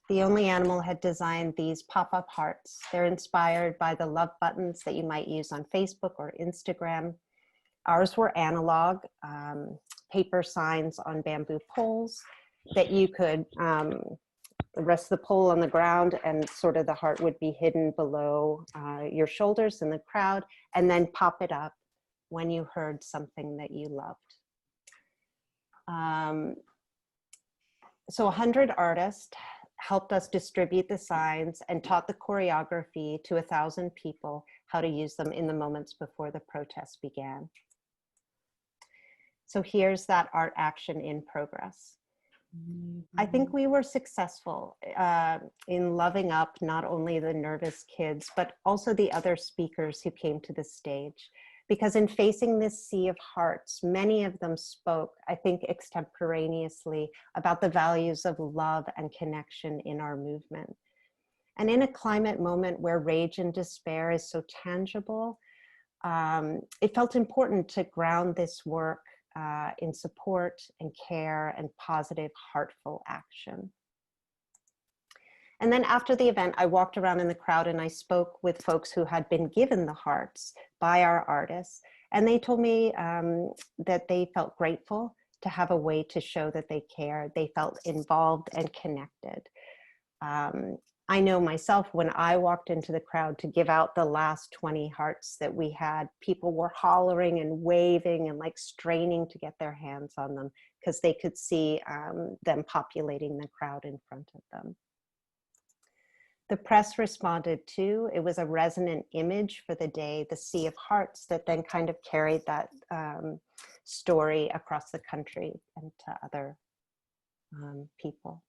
The Only Animal had designed these pop-up hearts. They're inspired by the love buttons that you might use on Facebook or Instagram. Ours were analog, paper signs on bamboo poles that you could rest the pole on the ground, and sort of the heart would be hidden below your shoulders in the crowd, and then pop it up when you heard something that you loved. So 100 artists helped us distribute the signs and taught the choreography to 1,000 people how to use them in the moments before the protest began. So here's that art action in progress. I think we were successful in loving up not only the nervous kids, but also the other speakers who came to the stage. Because in facing this sea of hearts, many of them spoke, I think, extemporaneously about the values of love and connection in our movement. And in a climate moment where rage and despair is so tangible, it felt important to ground this work in support and care and positive, heartful action. And then after the event, I walked around in the crowd and I spoke with folks who had been given the hearts by our artists. And they told me that they felt grateful to have a way to show that they cared. They felt involved and connected. I know myself, when I walked into the crowd to give out the last 20 hearts that we had, people were hollering and waving and like straining to get their hands on them because they could see them populating the crowd in front of them. The press responded too. It was a resonant image for the day, the sea of hearts that then kind of carried that story across the country and to other people.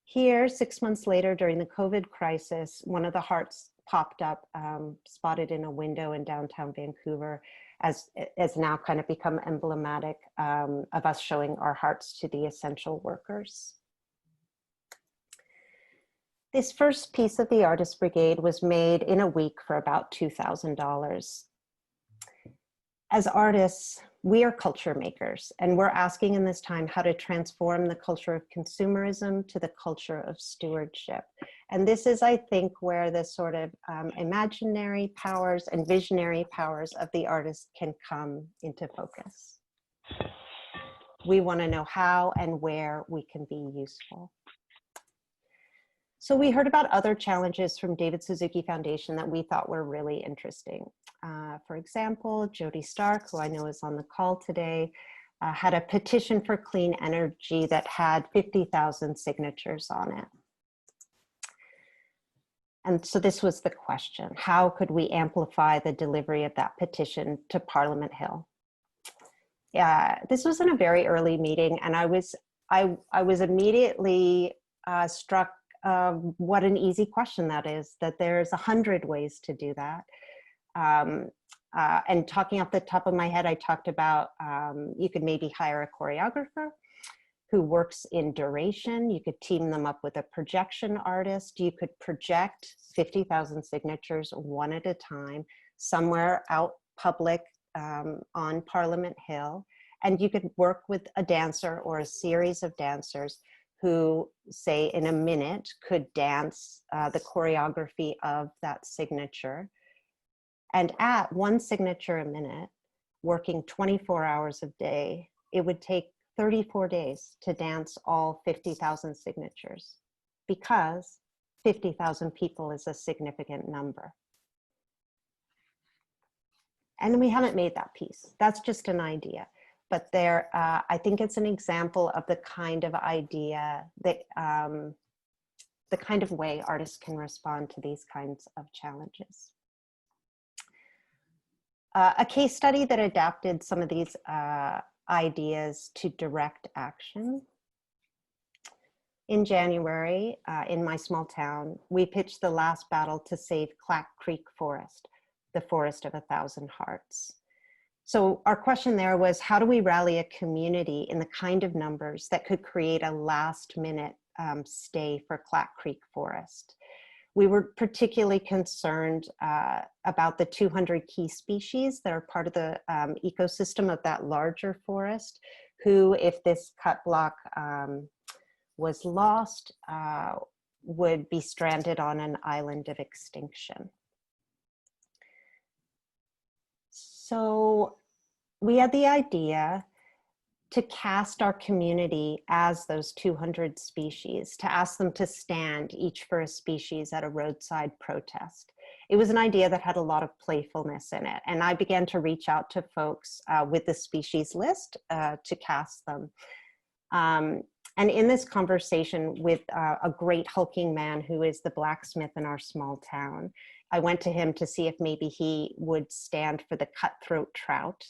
Here, 6 months later, during the COVID crisis, one of the hearts popped up, spotted in a window in downtown Vancouver, as now kind of become emblematic of us showing our hearts to the essential workers. This first piece of the Artist Brigade was made in a week for about $2,000. As artists, we are culture makers, and we're asking in this time how to transform the culture of consumerism to the culture of stewardship. And this is, I think, where the sort of imaginary powers and visionary powers of the artist can come into focus. We want to know how and where we can be useful. So we heard about other challenges from David Suzuki Foundation that we thought were really interesting. For example, Jody Stark, who I know is on the call today, had a petition for clean energy that had 50,000 signatures on it. And so this was the question: how could we amplify the delivery of that petition to Parliament Hill? This was in a very early meeting, and I was immediately struck what an easy question that is, that there's 100 ways to do that. And talking off the top of my head, I talked about you could maybe hire a choreographer who works in duration. You could team them up with a projection artist. You could project 50,000 signatures one at a time somewhere out public on Parliament Hill. And you could work with a dancer or a series of dancers who, say, in a minute could dance the choreography of that signature. And at one signature a minute, working 24 hours a day, it would take 34 days to dance all 50,000 signatures, because 50,000 people is a significant number. And we haven't made that piece. That's just an idea. but there, I think it's an example of the kind of idea that, the kind of way artists can respond to these kinds of challenges. A case study that adapted some of these ideas to direct action. In January, in my small town, we pitched the last battle to save Clack Creek Forest, the forest of 1,000 hearts. So our question there was, how do we rally a community in the kind of numbers that could create a last minute stay for Clack Creek Forest? We were particularly concerned about the 200 key species that are part of the ecosystem of that larger forest, who, if this cut block was lost, would be stranded on an island of extinction. So we had the idea to cast our community as those 200 species, to ask them to stand each for a species at a roadside protest. It was an idea that had a lot of playfulness in it, and I began to reach out to folks with the species list to cast them. And in this conversation with a great hulking man who is the blacksmith in our small town, I went to him to see if maybe he would stand for the cutthroat trout.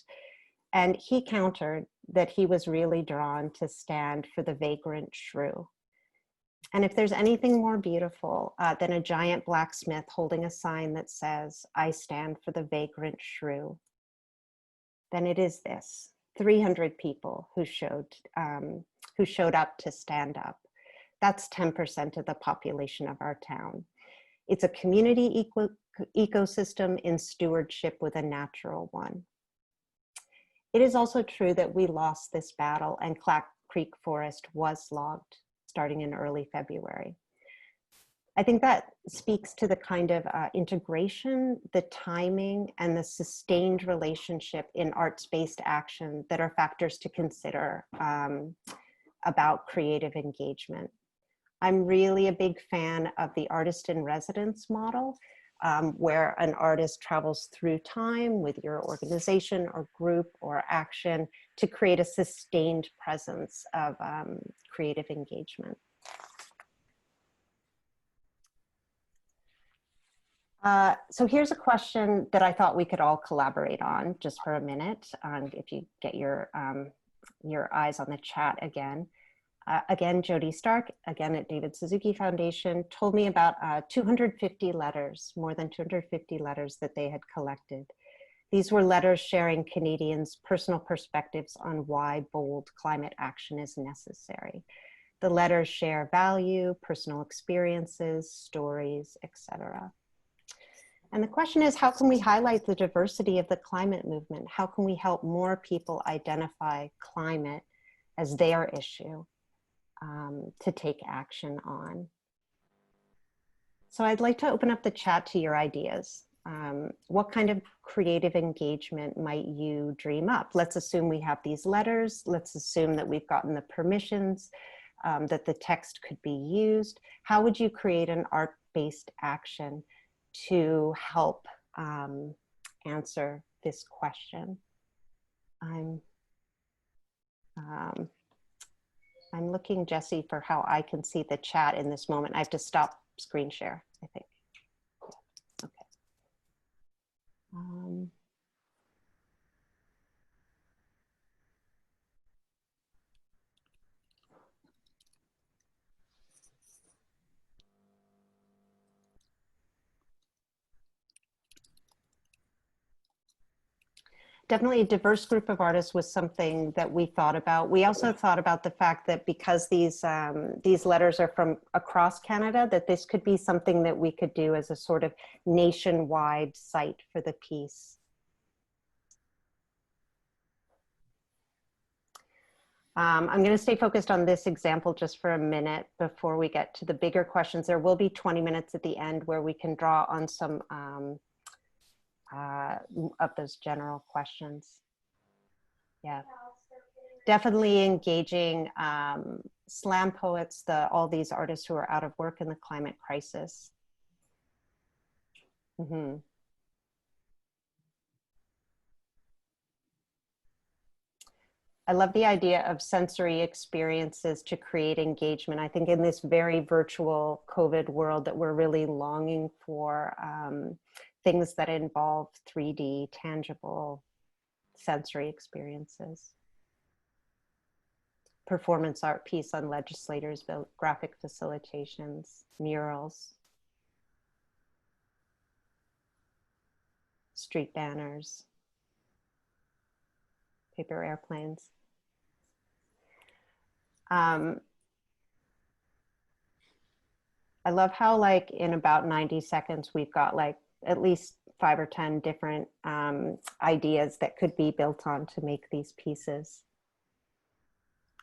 And he countered that he was really drawn to stand for the vagrant shrew. And if there's anything more beautiful than a giant blacksmith holding a sign that says, "I stand for the vagrant shrew," then it is this: 300 people who showed up to stand up. That's 10% of the population of our town. It's a community ecosystem in stewardship with a natural one. It is also true that we lost this battle and Clack Creek Forest was logged starting in early February. I think that speaks to the kind of integration, the timing, and the sustained relationship in arts-based action that are factors to consider about creative engagement. I'm really a big fan of the artist in residence model, where an artist travels through time with your organization or group or action to create a sustained presence of creative engagement. So here's a question that I thought we could all collaborate on just for a minute, if you get your eyes on the chat again. Again, Jody Stark, again at David Suzuki Foundation, told me about 250 letters, more than 250 letters that they had collected. These were letters sharing Canadians' personal perspectives on why bold climate action is necessary. The letters share value, personal experiences, stories, etc. And the question is, how can we highlight the diversity of the climate movement? How can we help more people identify climate as their issue to take action on? So I'd like to open up the chat to your ideas. What kind of creative engagement might you dream up? Let's assume we have these letters. Let's assume that we've gotten the permissions, that the text could be used. How would you create an art-based action to help answer this question? I'm looking, Jesse, for how I can see the chat in this moment. I have to stop screen share, I think. Okay. Definitely a diverse group of artists was something that we thought about. We also thought about the fact that because these letters are from across Canada, that this could be something that we could do as a sort of nationwide site for the piece. I'm going to stay focused on this example just for a minute before we get to the bigger questions. There will be 20 minutes at the end where we can draw on some of those general questions. Yeah, definitely engaging slam poets, all these artists who are out of work in the climate crisis. Mm-hmm. I love the idea of sensory experiences to create engagement. I think in this very virtual COVID world that we're really longing for things that involve 3D, tangible sensory experiences. Performance art piece on legislators, graphic facilitations, murals, street banners, paper airplanes. I love how like in about 90 seconds, we've got like at least 5 or 10 different ideas that could be built on to make these pieces.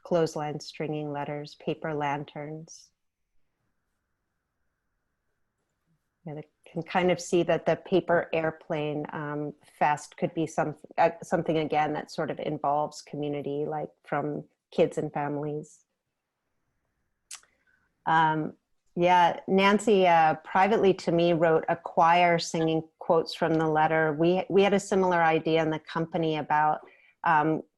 Clothesline stringing letters, paper lanterns. Yeah, they can kind of see that the paper airplane fest could be something again that sort of involves community, like from kids and families. Yeah, Nancy privately to me wrote a choir singing quotes from the letter. We had a similar idea in the company about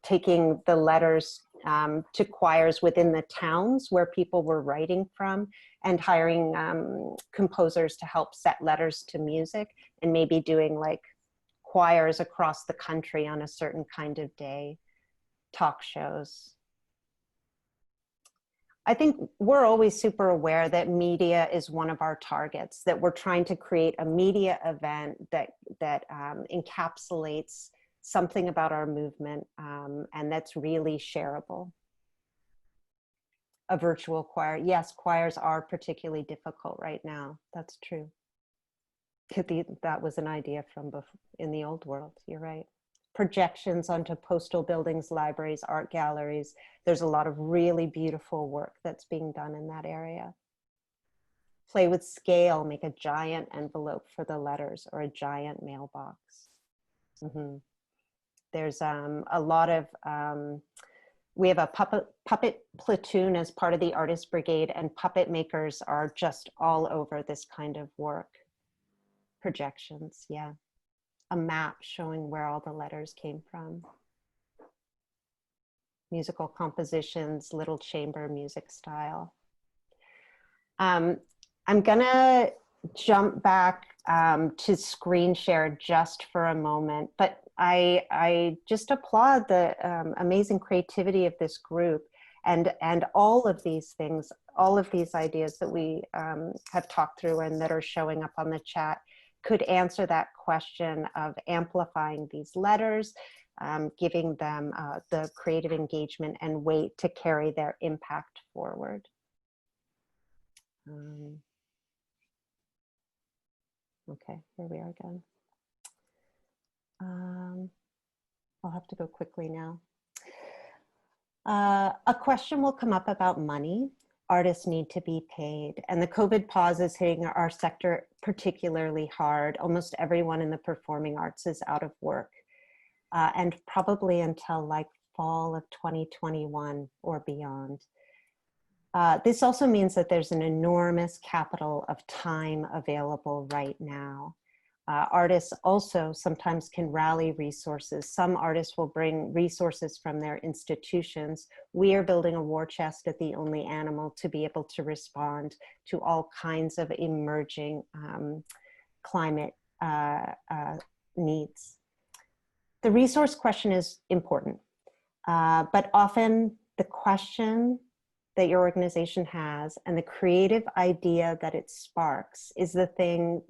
taking the letters to choirs within the towns where people were writing from, and hiring composers to help set letters to music, and maybe doing like choirs across the country on a certain kind of day, talk shows. I think we're always super aware that media is one of our targets, that we're trying to create a media event that encapsulates something about our movement, and that's really shareable. A virtual choir. Yes, choirs are particularly difficult right now. That's true. That was an idea from before, in the old world. You're right. Projections onto postal buildings, libraries, art galleries. There's a lot of really beautiful work that's being done in that area. Play with scale, make a giant envelope for the letters or a giant mailbox. Mm-hmm. There's a lot of, we have a puppet platoon as part of the artist brigade, and puppet makers are just all over this kind of work. Projections, yeah. A map showing where all the letters came from. Musical compositions, little chamber music style. I'm gonna jump back to screen share just for a moment, but I just applaud the amazing creativity of this group, and all of these things, all of these ideas that we have talked through and that are showing up on the chat could answer that question of amplifying these letters, giving them the creative engagement and weight to carry their impact forward. Okay, here we are again. I'll have to go quickly now. A question will come up about money. Artists need to be paid, and the COVID pause is hitting our sector particularly hard. Almost everyone in the performing arts is out of work, and probably until like fall of 2021 or beyond. This also means that there's an enormous capital of time available right now. Artists also sometimes can rally resources. Some artists will bring resources from their institutions. We are building a war chest at The Only Animal to be able to respond to all kinds of emerging climate needs. The resource question is important, but often the question that your organization has and the creative idea that it sparks is the thing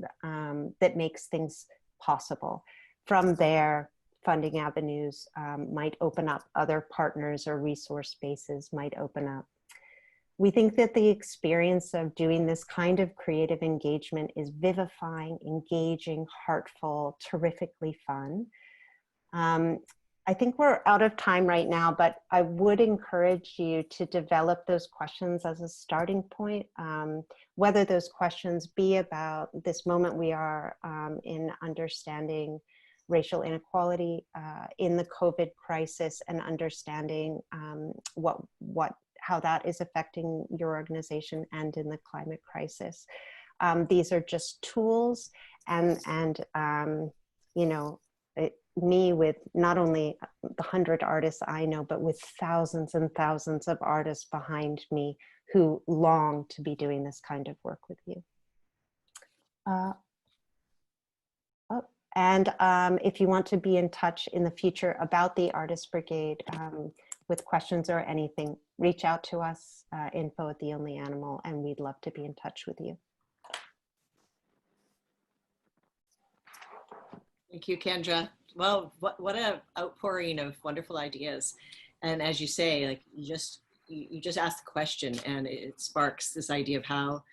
that makes things possible. From there, funding avenues might open up, other partners or resource spaces might open up. We think that the experience of doing this kind of creative engagement is vivifying, engaging, heartful, terrifically fun. I think we're out of time right now, but I would encourage you to develop those questions as a starting point, whether those questions be about this moment we are in understanding racial inequality in the COVID crisis, and understanding how that is affecting your organization, and in the climate crisis. These are just tools, and you know, me with not only the 100 artists I know, but with thousands and thousands of artists behind me who long to be doing this kind of work with you. And if you want to be in touch in the future about the Artist Brigade with questions or anything, reach out to us, info@theonlyanimal, and we'd love to be in touch with you. Thank you, Kendra. Well, what an outpouring of wonderful ideas. And as you say, like you just asked the question, and it sparks this idea of how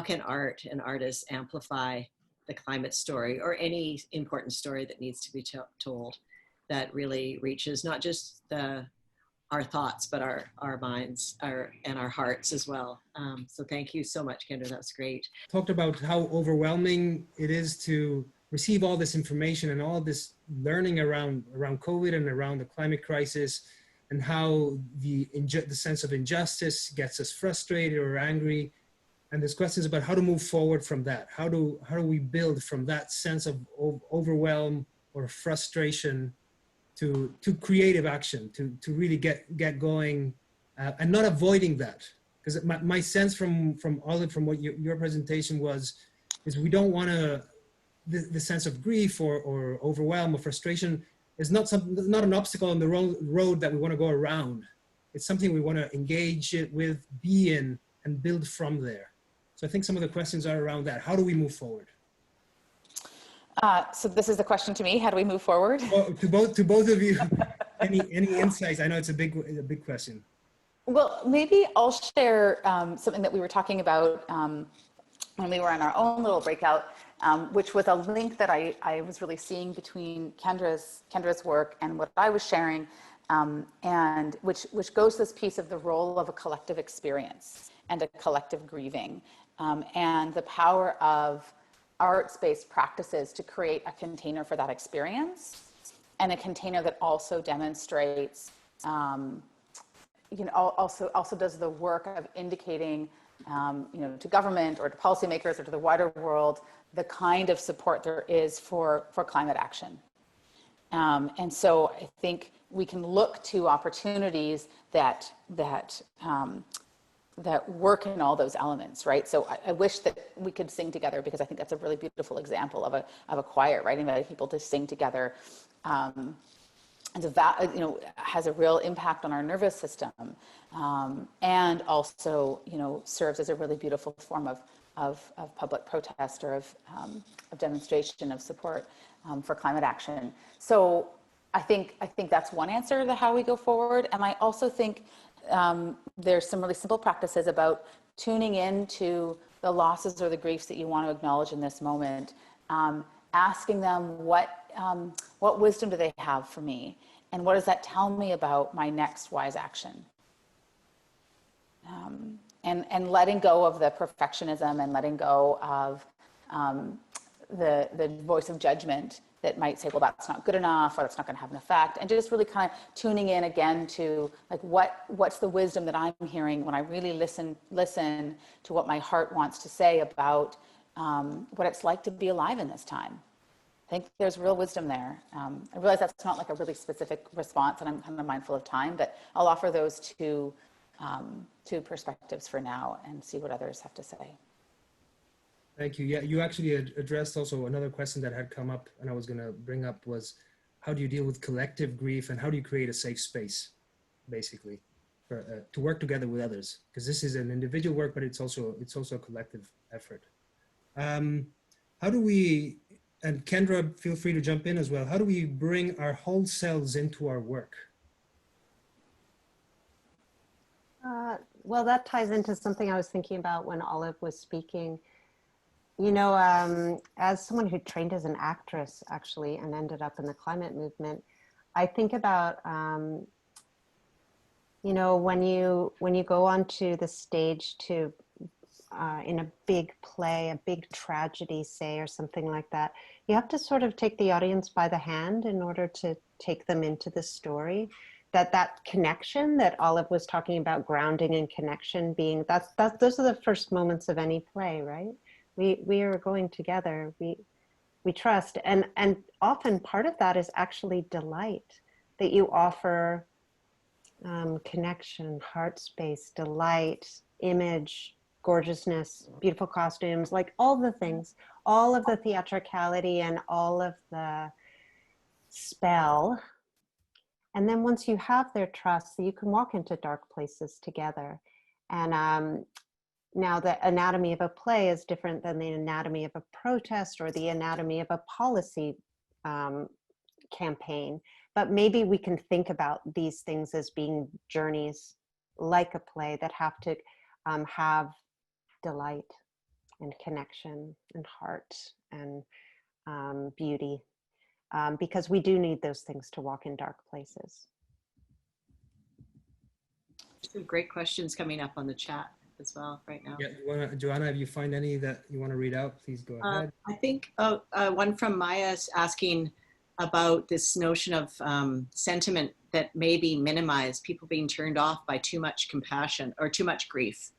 can art and artists amplify the climate story, or any important story that needs to be told, that really reaches not just our thoughts, but our minds, and our hearts as well. So thank you so much, Kendra. That's great. Talked about how overwhelming it is to receive all this information and all this learning around COVID and around the climate crisis, and how the sense of injustice gets us frustrated or angry. And there's questions about how to move forward from that. How do we build from that sense of overwhelm or frustration to creative action, to really get going, and not avoiding that. Because my sense from Olive, from what your presentation is we don't want to, the sense of grief or overwhelm or frustration is not an obstacle on the road that we want to go around. It's something we want to engage it with, be in, and build from there. So I think some of the questions are around that. How do we move forward? So this is the question to me. How do we move forward? Well, to both of you, any insights? I know it's a big question. Well, maybe I'll share something that we were talking about when we were on our own little breakout, which was a link that I was really seeing between Kendra's work and what I was sharing, and which goes to this piece of the role of a collective experience and a collective grieving, and the power of arts-based practices to create a container for that experience, and a container that also demonstrates, also does the work of indicating, to government or to policymakers or to the wider world, the kind of support there is for climate action. And so I think we can look to opportunities that work in all those elements, right? So I wish that we could sing together, because I think that's a really beautiful example of a choir, right? Inviting people to sing together, and has a real impact on our nervous system, and also, serves as a really beautiful form of public protest or of demonstration of support for climate action. So I think that's one answer to how we go forward. And I also think there's some really simple practices about tuning into the losses or the griefs that you want to acknowledge in this moment, asking them what wisdom do they have for me, and what does that tell me about my next wise action, and letting go of the perfectionism and letting go of the voice of judgment that might say, well, that's not good enough, or that's not going to have an effect, and just really kind of tuning in again to like what's the wisdom that I'm hearing when I really listen to what my heart wants to say about what it's like to be alive in this time. I think there's real wisdom there. I realize that's not like a really specific response, and I'm kind of mindful of time, but I'll offer those two perspectives for now and see what others have to say. Thank you. Yeah, you actually addressed also another question that had come up, and I was going to bring up, was how do you deal with collective grief, and how do you create a safe space, basically, to work together with others? Because this is an individual work, but it's also a collective effort. How do we, and Kendra, feel free to jump in as well, how do we bring our whole selves into our work? Well, that ties into something I was thinking about when Olive was speaking. As someone who trained as an actress, actually, and ended up in the climate movement, I think about, when you go onto the stage to, in a big play, a big tragedy, say, or something like that, you have to sort of take the audience by the hand in order to take them into the story. That connection that Olive was talking about, grounding and connection being, those are the first moments of any play, right? We are going together. we trust. And often part of that is actually delight, that you offer connection, heart space, delight, image, gorgeousness, beautiful costumes, like all the things, all of the theatricality and all of the spell. And then once you have their trust, you can walk into dark places together. And now the anatomy of a play is different than the anatomy of a protest or the anatomy of a policy campaign. But maybe we can think about these things as being journeys like a play that have to have delight and connection and heart and beauty, because we do need those things to walk in dark places. Some great questions coming up on the chat as well right now. Yeah, Joanna, if you find any that you want to read out, please go ahead. I think one from Maya is asking about this notion of sentiment that may be minimized, people being turned off by too much compassion or too much grief,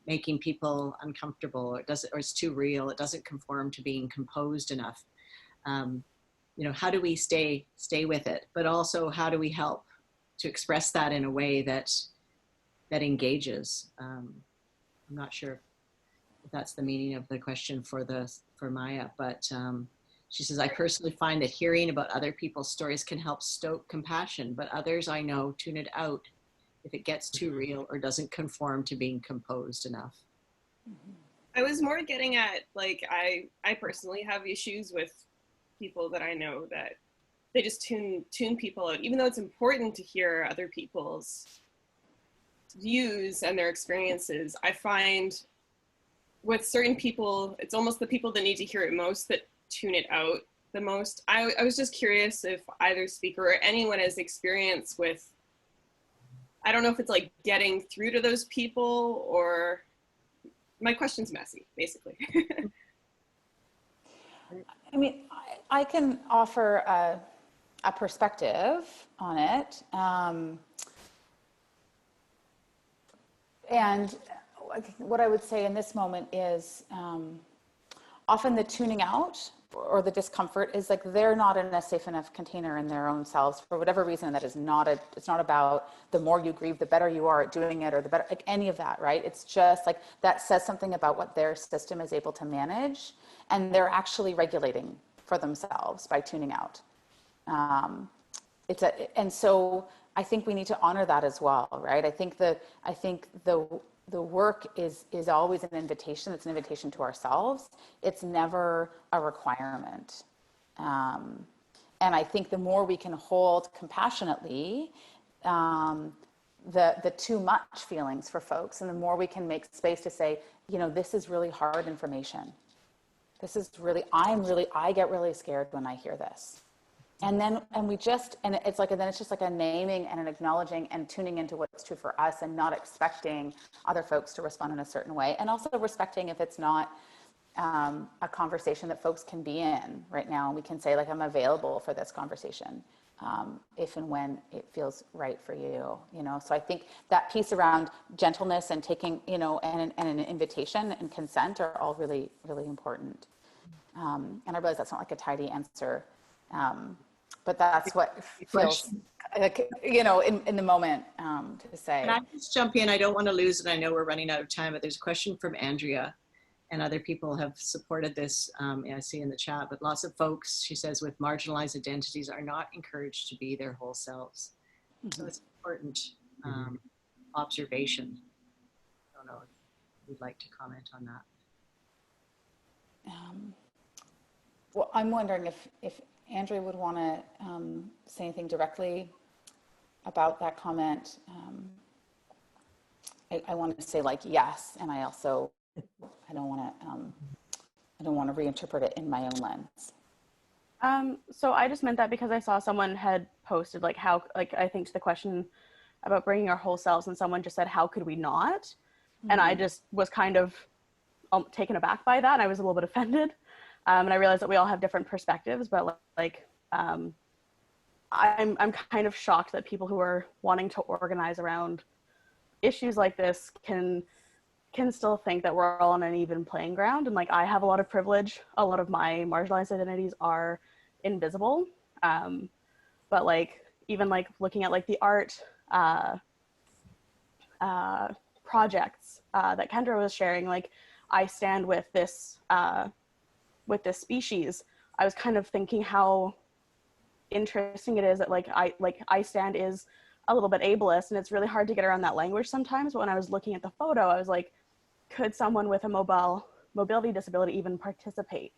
making people uncomfortable, or it's too real, it doesn't conform to being composed enough. You know, how do we stay with it, but also how do we help to express that in a way that engages? I'm not sure if that's the meaning of the question for Maya, but she says, I personally find that hearing about other people's stories can help stoke compassion, but others I know tune it out if it gets too real or doesn't conform to being composed enough. I was more getting at, like, I personally have issues with people that I know that they just tune people out, even though it's important to hear other people's views and their experiences. I find with certain people, it's almost the people that need to hear it most that tune it out the most. I was just curious if either speaker or anyone has experience with, I don't know if it's like getting through to those people, or my question's messy, basically. I mean, I can offer a perspective on it. And what I would say in this moment is often the tuning out or the discomfort is like they're not in a safe enough container in their own selves for whatever reason. That is not it's not about the more you grieve, the better you are at doing it, or the better, like any of that, right? It's just like that says something about what their system is able to manage, and they're actually regulating for themselves by tuning out. And so I think we need to honor that as well, right? I think the work is always an invitation. It's an invitation to ourselves. It's never a requirement. And I think the more we can hold compassionately the too much feelings for folks, and the more we can make space to say, you know, this is really hard information. This is really, I get really scared when I hear this. And then, it's just like a naming and an acknowledging and tuning into what's true for us, and not expecting other folks to respond in a certain way. And also respecting if it's not a conversation that folks can be in right now. And we can say, like, I'm available for this conversation if and when it feels right for you, you know? So I think that piece around gentleness and taking, you know, and an invitation and consent are all really, really important. And I realize that's not like a tidy answer. But that's what feels like, you know, in the moment to say. And I just jump in. I don't want to lose it. I know we're running out of time, but there's a question from Andrea, and other people have supported this. I see in the chat, but lots of folks, she says, with marginalized identities are not encouraged to be their whole selves. Mm-hmm. So it's important observation. I don't know if you'd like to comment on that. Well, I'm wondering if Andrea would want to say anything directly about that comment. I want to say, like, yes, and I also I don't want to reinterpret it in my own lens. So I just meant that because I saw someone had posted like how, like, I think to the question about bringing our whole selves, and someone just said, how could we not? Mm-hmm. And I just was kind of taken aback by that. And I was a little bit offended. And I realized that we all have different perspectives, but like, I'm kind of shocked that people who are wanting to organize around issues like this can can still think that we're all on an even playing ground. And like, I have a lot of privilege. A lot of my marginalized identities are invisible. But like, even like looking at like the art projects that Kendra was sharing, like I stand with this species. I was kind of thinking how interesting it is that like I stand is a little bit ableist, and it's really hard to get around that language sometimes. But when I was looking at the photo, I was like, could someone with a mobility disability even participate?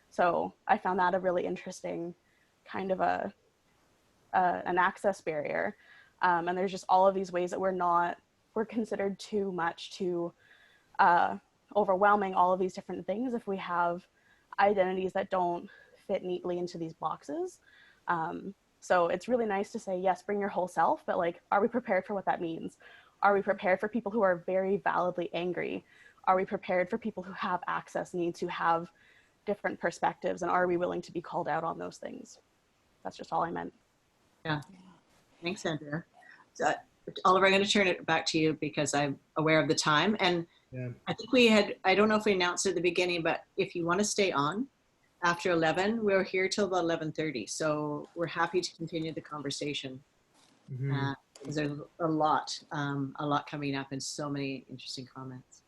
So I found that a really interesting kind of an access barrier. And there's just all of these ways that we're considered too much, too overwhelming, all of these different things if we have identities that don't fit neatly into these boxes. So it's really nice to say, yes, bring your whole self, but like, are we prepared for what that means? Are we prepared for people who are very validly angry? Are we prepared for people who have access needs, who have different perspectives? And are we willing to be called out on those things? That's just all I meant. Yeah. Thanks, Andrea. So, Oliver, I'm going to turn it back to you because I'm aware of the time. And yeah. I think I don't know if we announced at the beginning, but if you want to stay on after 11, we're here till about 11:30. So we're happy to continue the conversation. Mm-hmm. Because there's a lot coming up and so many interesting comments.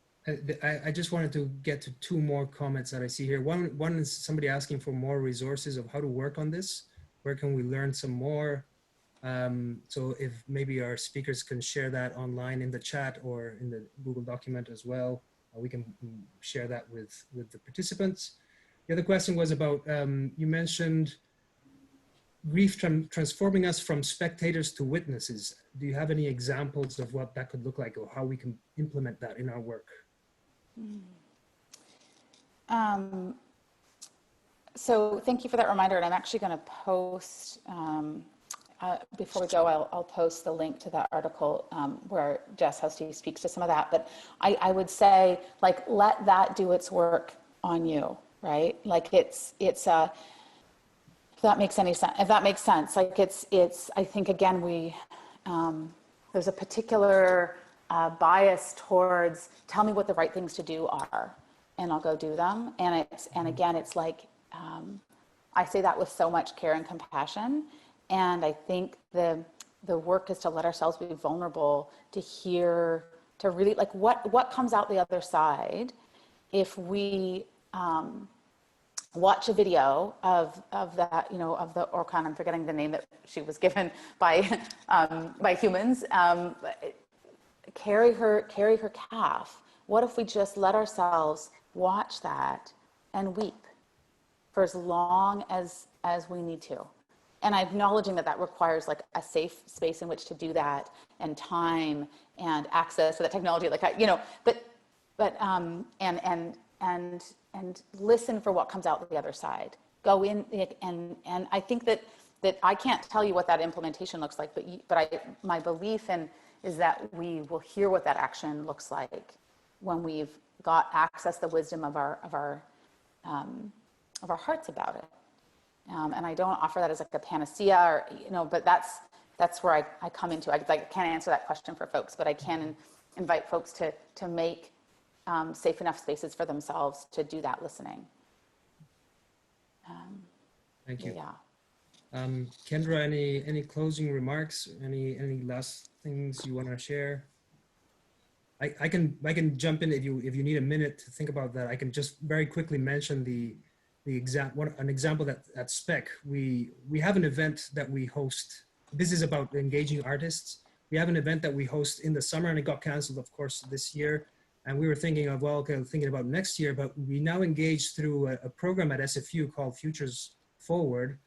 I just wanted to get to two more comments that I see here. One is somebody asking for more resources of how to work on this. Where can we learn some more? So if maybe our speakers can share that online in the chat or in the Google document as well, we can share that with the participants. The other question was about, you mentioned grief transforming us from spectators to witnesses. Do you have any examples of what that could look like or how we can implement that in our work? So thank you for that reminder. And I'm actually going to post, before we go, I'll post the link to that article where Jess Husty speaks to some of that. But I would say, like, let that do its work on you, right? Like it's if that makes any sense, if that makes sense, like it's, I think again, there's a particular bias towards tell me what the right things to do are, and I'll go do them. And again, it's like, I say that with so much care and compassion. And I think the work is to let ourselves be vulnerable, to hear, to really like what comes out the other side if we watch a video of that, of the Orkan, I'm forgetting the name that she was given by humans, carry her calf. What if we just let ourselves watch that and weep for as long as we need to? And acknowledging that requires like a safe space in which to do that, and time and access to that technology, and listen for what comes out the other side. Go in and I think that I can't tell you what that implementation looks like, but my belief is that we will hear what that action looks like when we've got access, the wisdom of our hearts about it. And I don't offer that as like a panacea, or but that's where I come into. I can't answer that question for folks, but I can invite folks to make safe enough spaces for themselves to do that listening. Thank you. Yeah. Kendra, any closing remarks? Any last things you want to share? I can jump in if you need a minute to think about that. I can just very quickly mention an example that at SPEC we have an event that we host. This is about engaging artists. We have an event that we host in the summer, and it got canceled, of course, this year. And we were thinking of, thinking about next year, but we now engage through a program at SFU called Futures Forward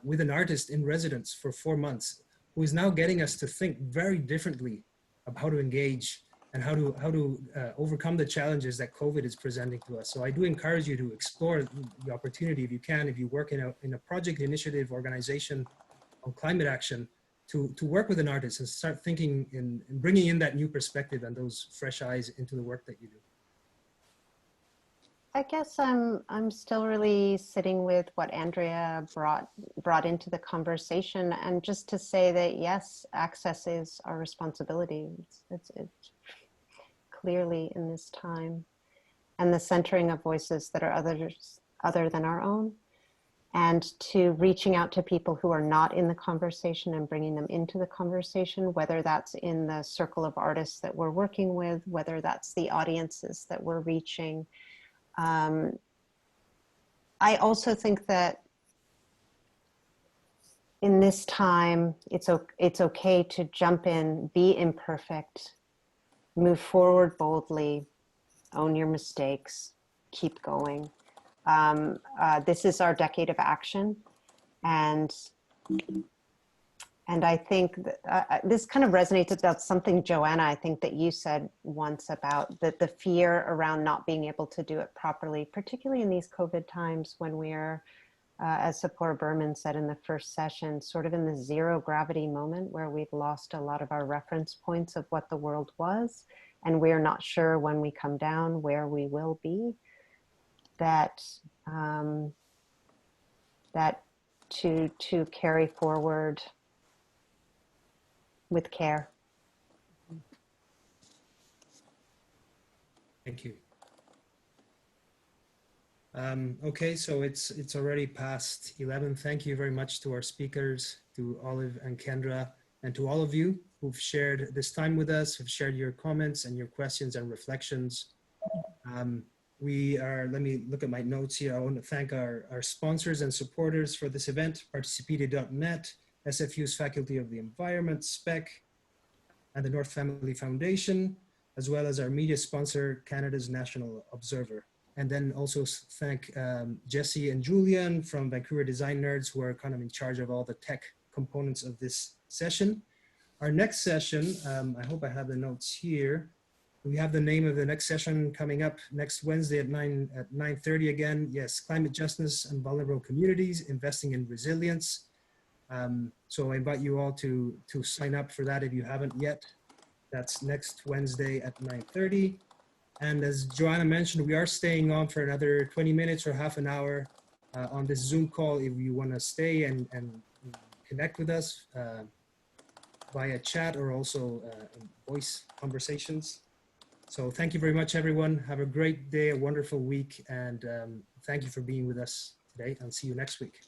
with an artist in residence for 4 months, who is now getting us to think very differently of how to engage and how to overcome the challenges that COVID is presenting to us. So I do encourage you to explore the opportunity, if you can, if you work in a project, initiative, organization on climate action, to work with an artist and start thinking and bringing in that new perspective and those fresh eyes into the work that you do. I guess I'm still really sitting with what Andrea brought into the conversation, and just to say that yes, access is our responsibility. It's clearly in this time, and the centering of voices that are other than our own, and to reaching out to people who are not in the conversation and bringing them into the conversation, whether that's in the circle of artists that we're working with, whether that's the audiences that we're reaching. I also think that in this time, it's okay to jump in, be imperfect, move forward boldly, own your mistakes, keep going. This is our decade of action, and I think that, this kind of resonates about something, Joanna, I think that you said once about the fear around not being able to do it properly, particularly in these COVID times when we are, as Sapora Berman said in the first session, sort of in the zero gravity moment where we've lost a lot of our reference points of what the world was, and we're not sure when we come down where we will be. That to carry forward with care. Thank you. Okay, so it's already past 11. Thank you very much to our speakers, to Olive and Kendra, and to all of you who've shared this time with us, who've shared your comments and your questions and reflections. Let me look at my notes here. I want to thank our sponsors and supporters for this event, Participedia.net, SFU's Faculty of the Environment, SPEC, and the North Family Foundation, as well as our media sponsor, Canada's National Observer. And then also thank Jesse and Julian from Vancouver Design Nerds, who are kind of in charge of all the tech components of this session. Our next session, I hope I have the notes here. We have the name of the next session coming up next Wednesday at 9:30 again. Yes, Climate Justice and Vulnerable Communities, Investing in Resilience. So I invite you all to sign up for that if you haven't yet. That's next Wednesday at 9:30. And as Joanna mentioned, we are staying on for another 20 minutes or half an hour on this Zoom call if you want to stay and connect with us via chat or also voice conversations. So thank you very much, everyone. Have a great day, a wonderful week, and thank you for being with us today, and see you next week.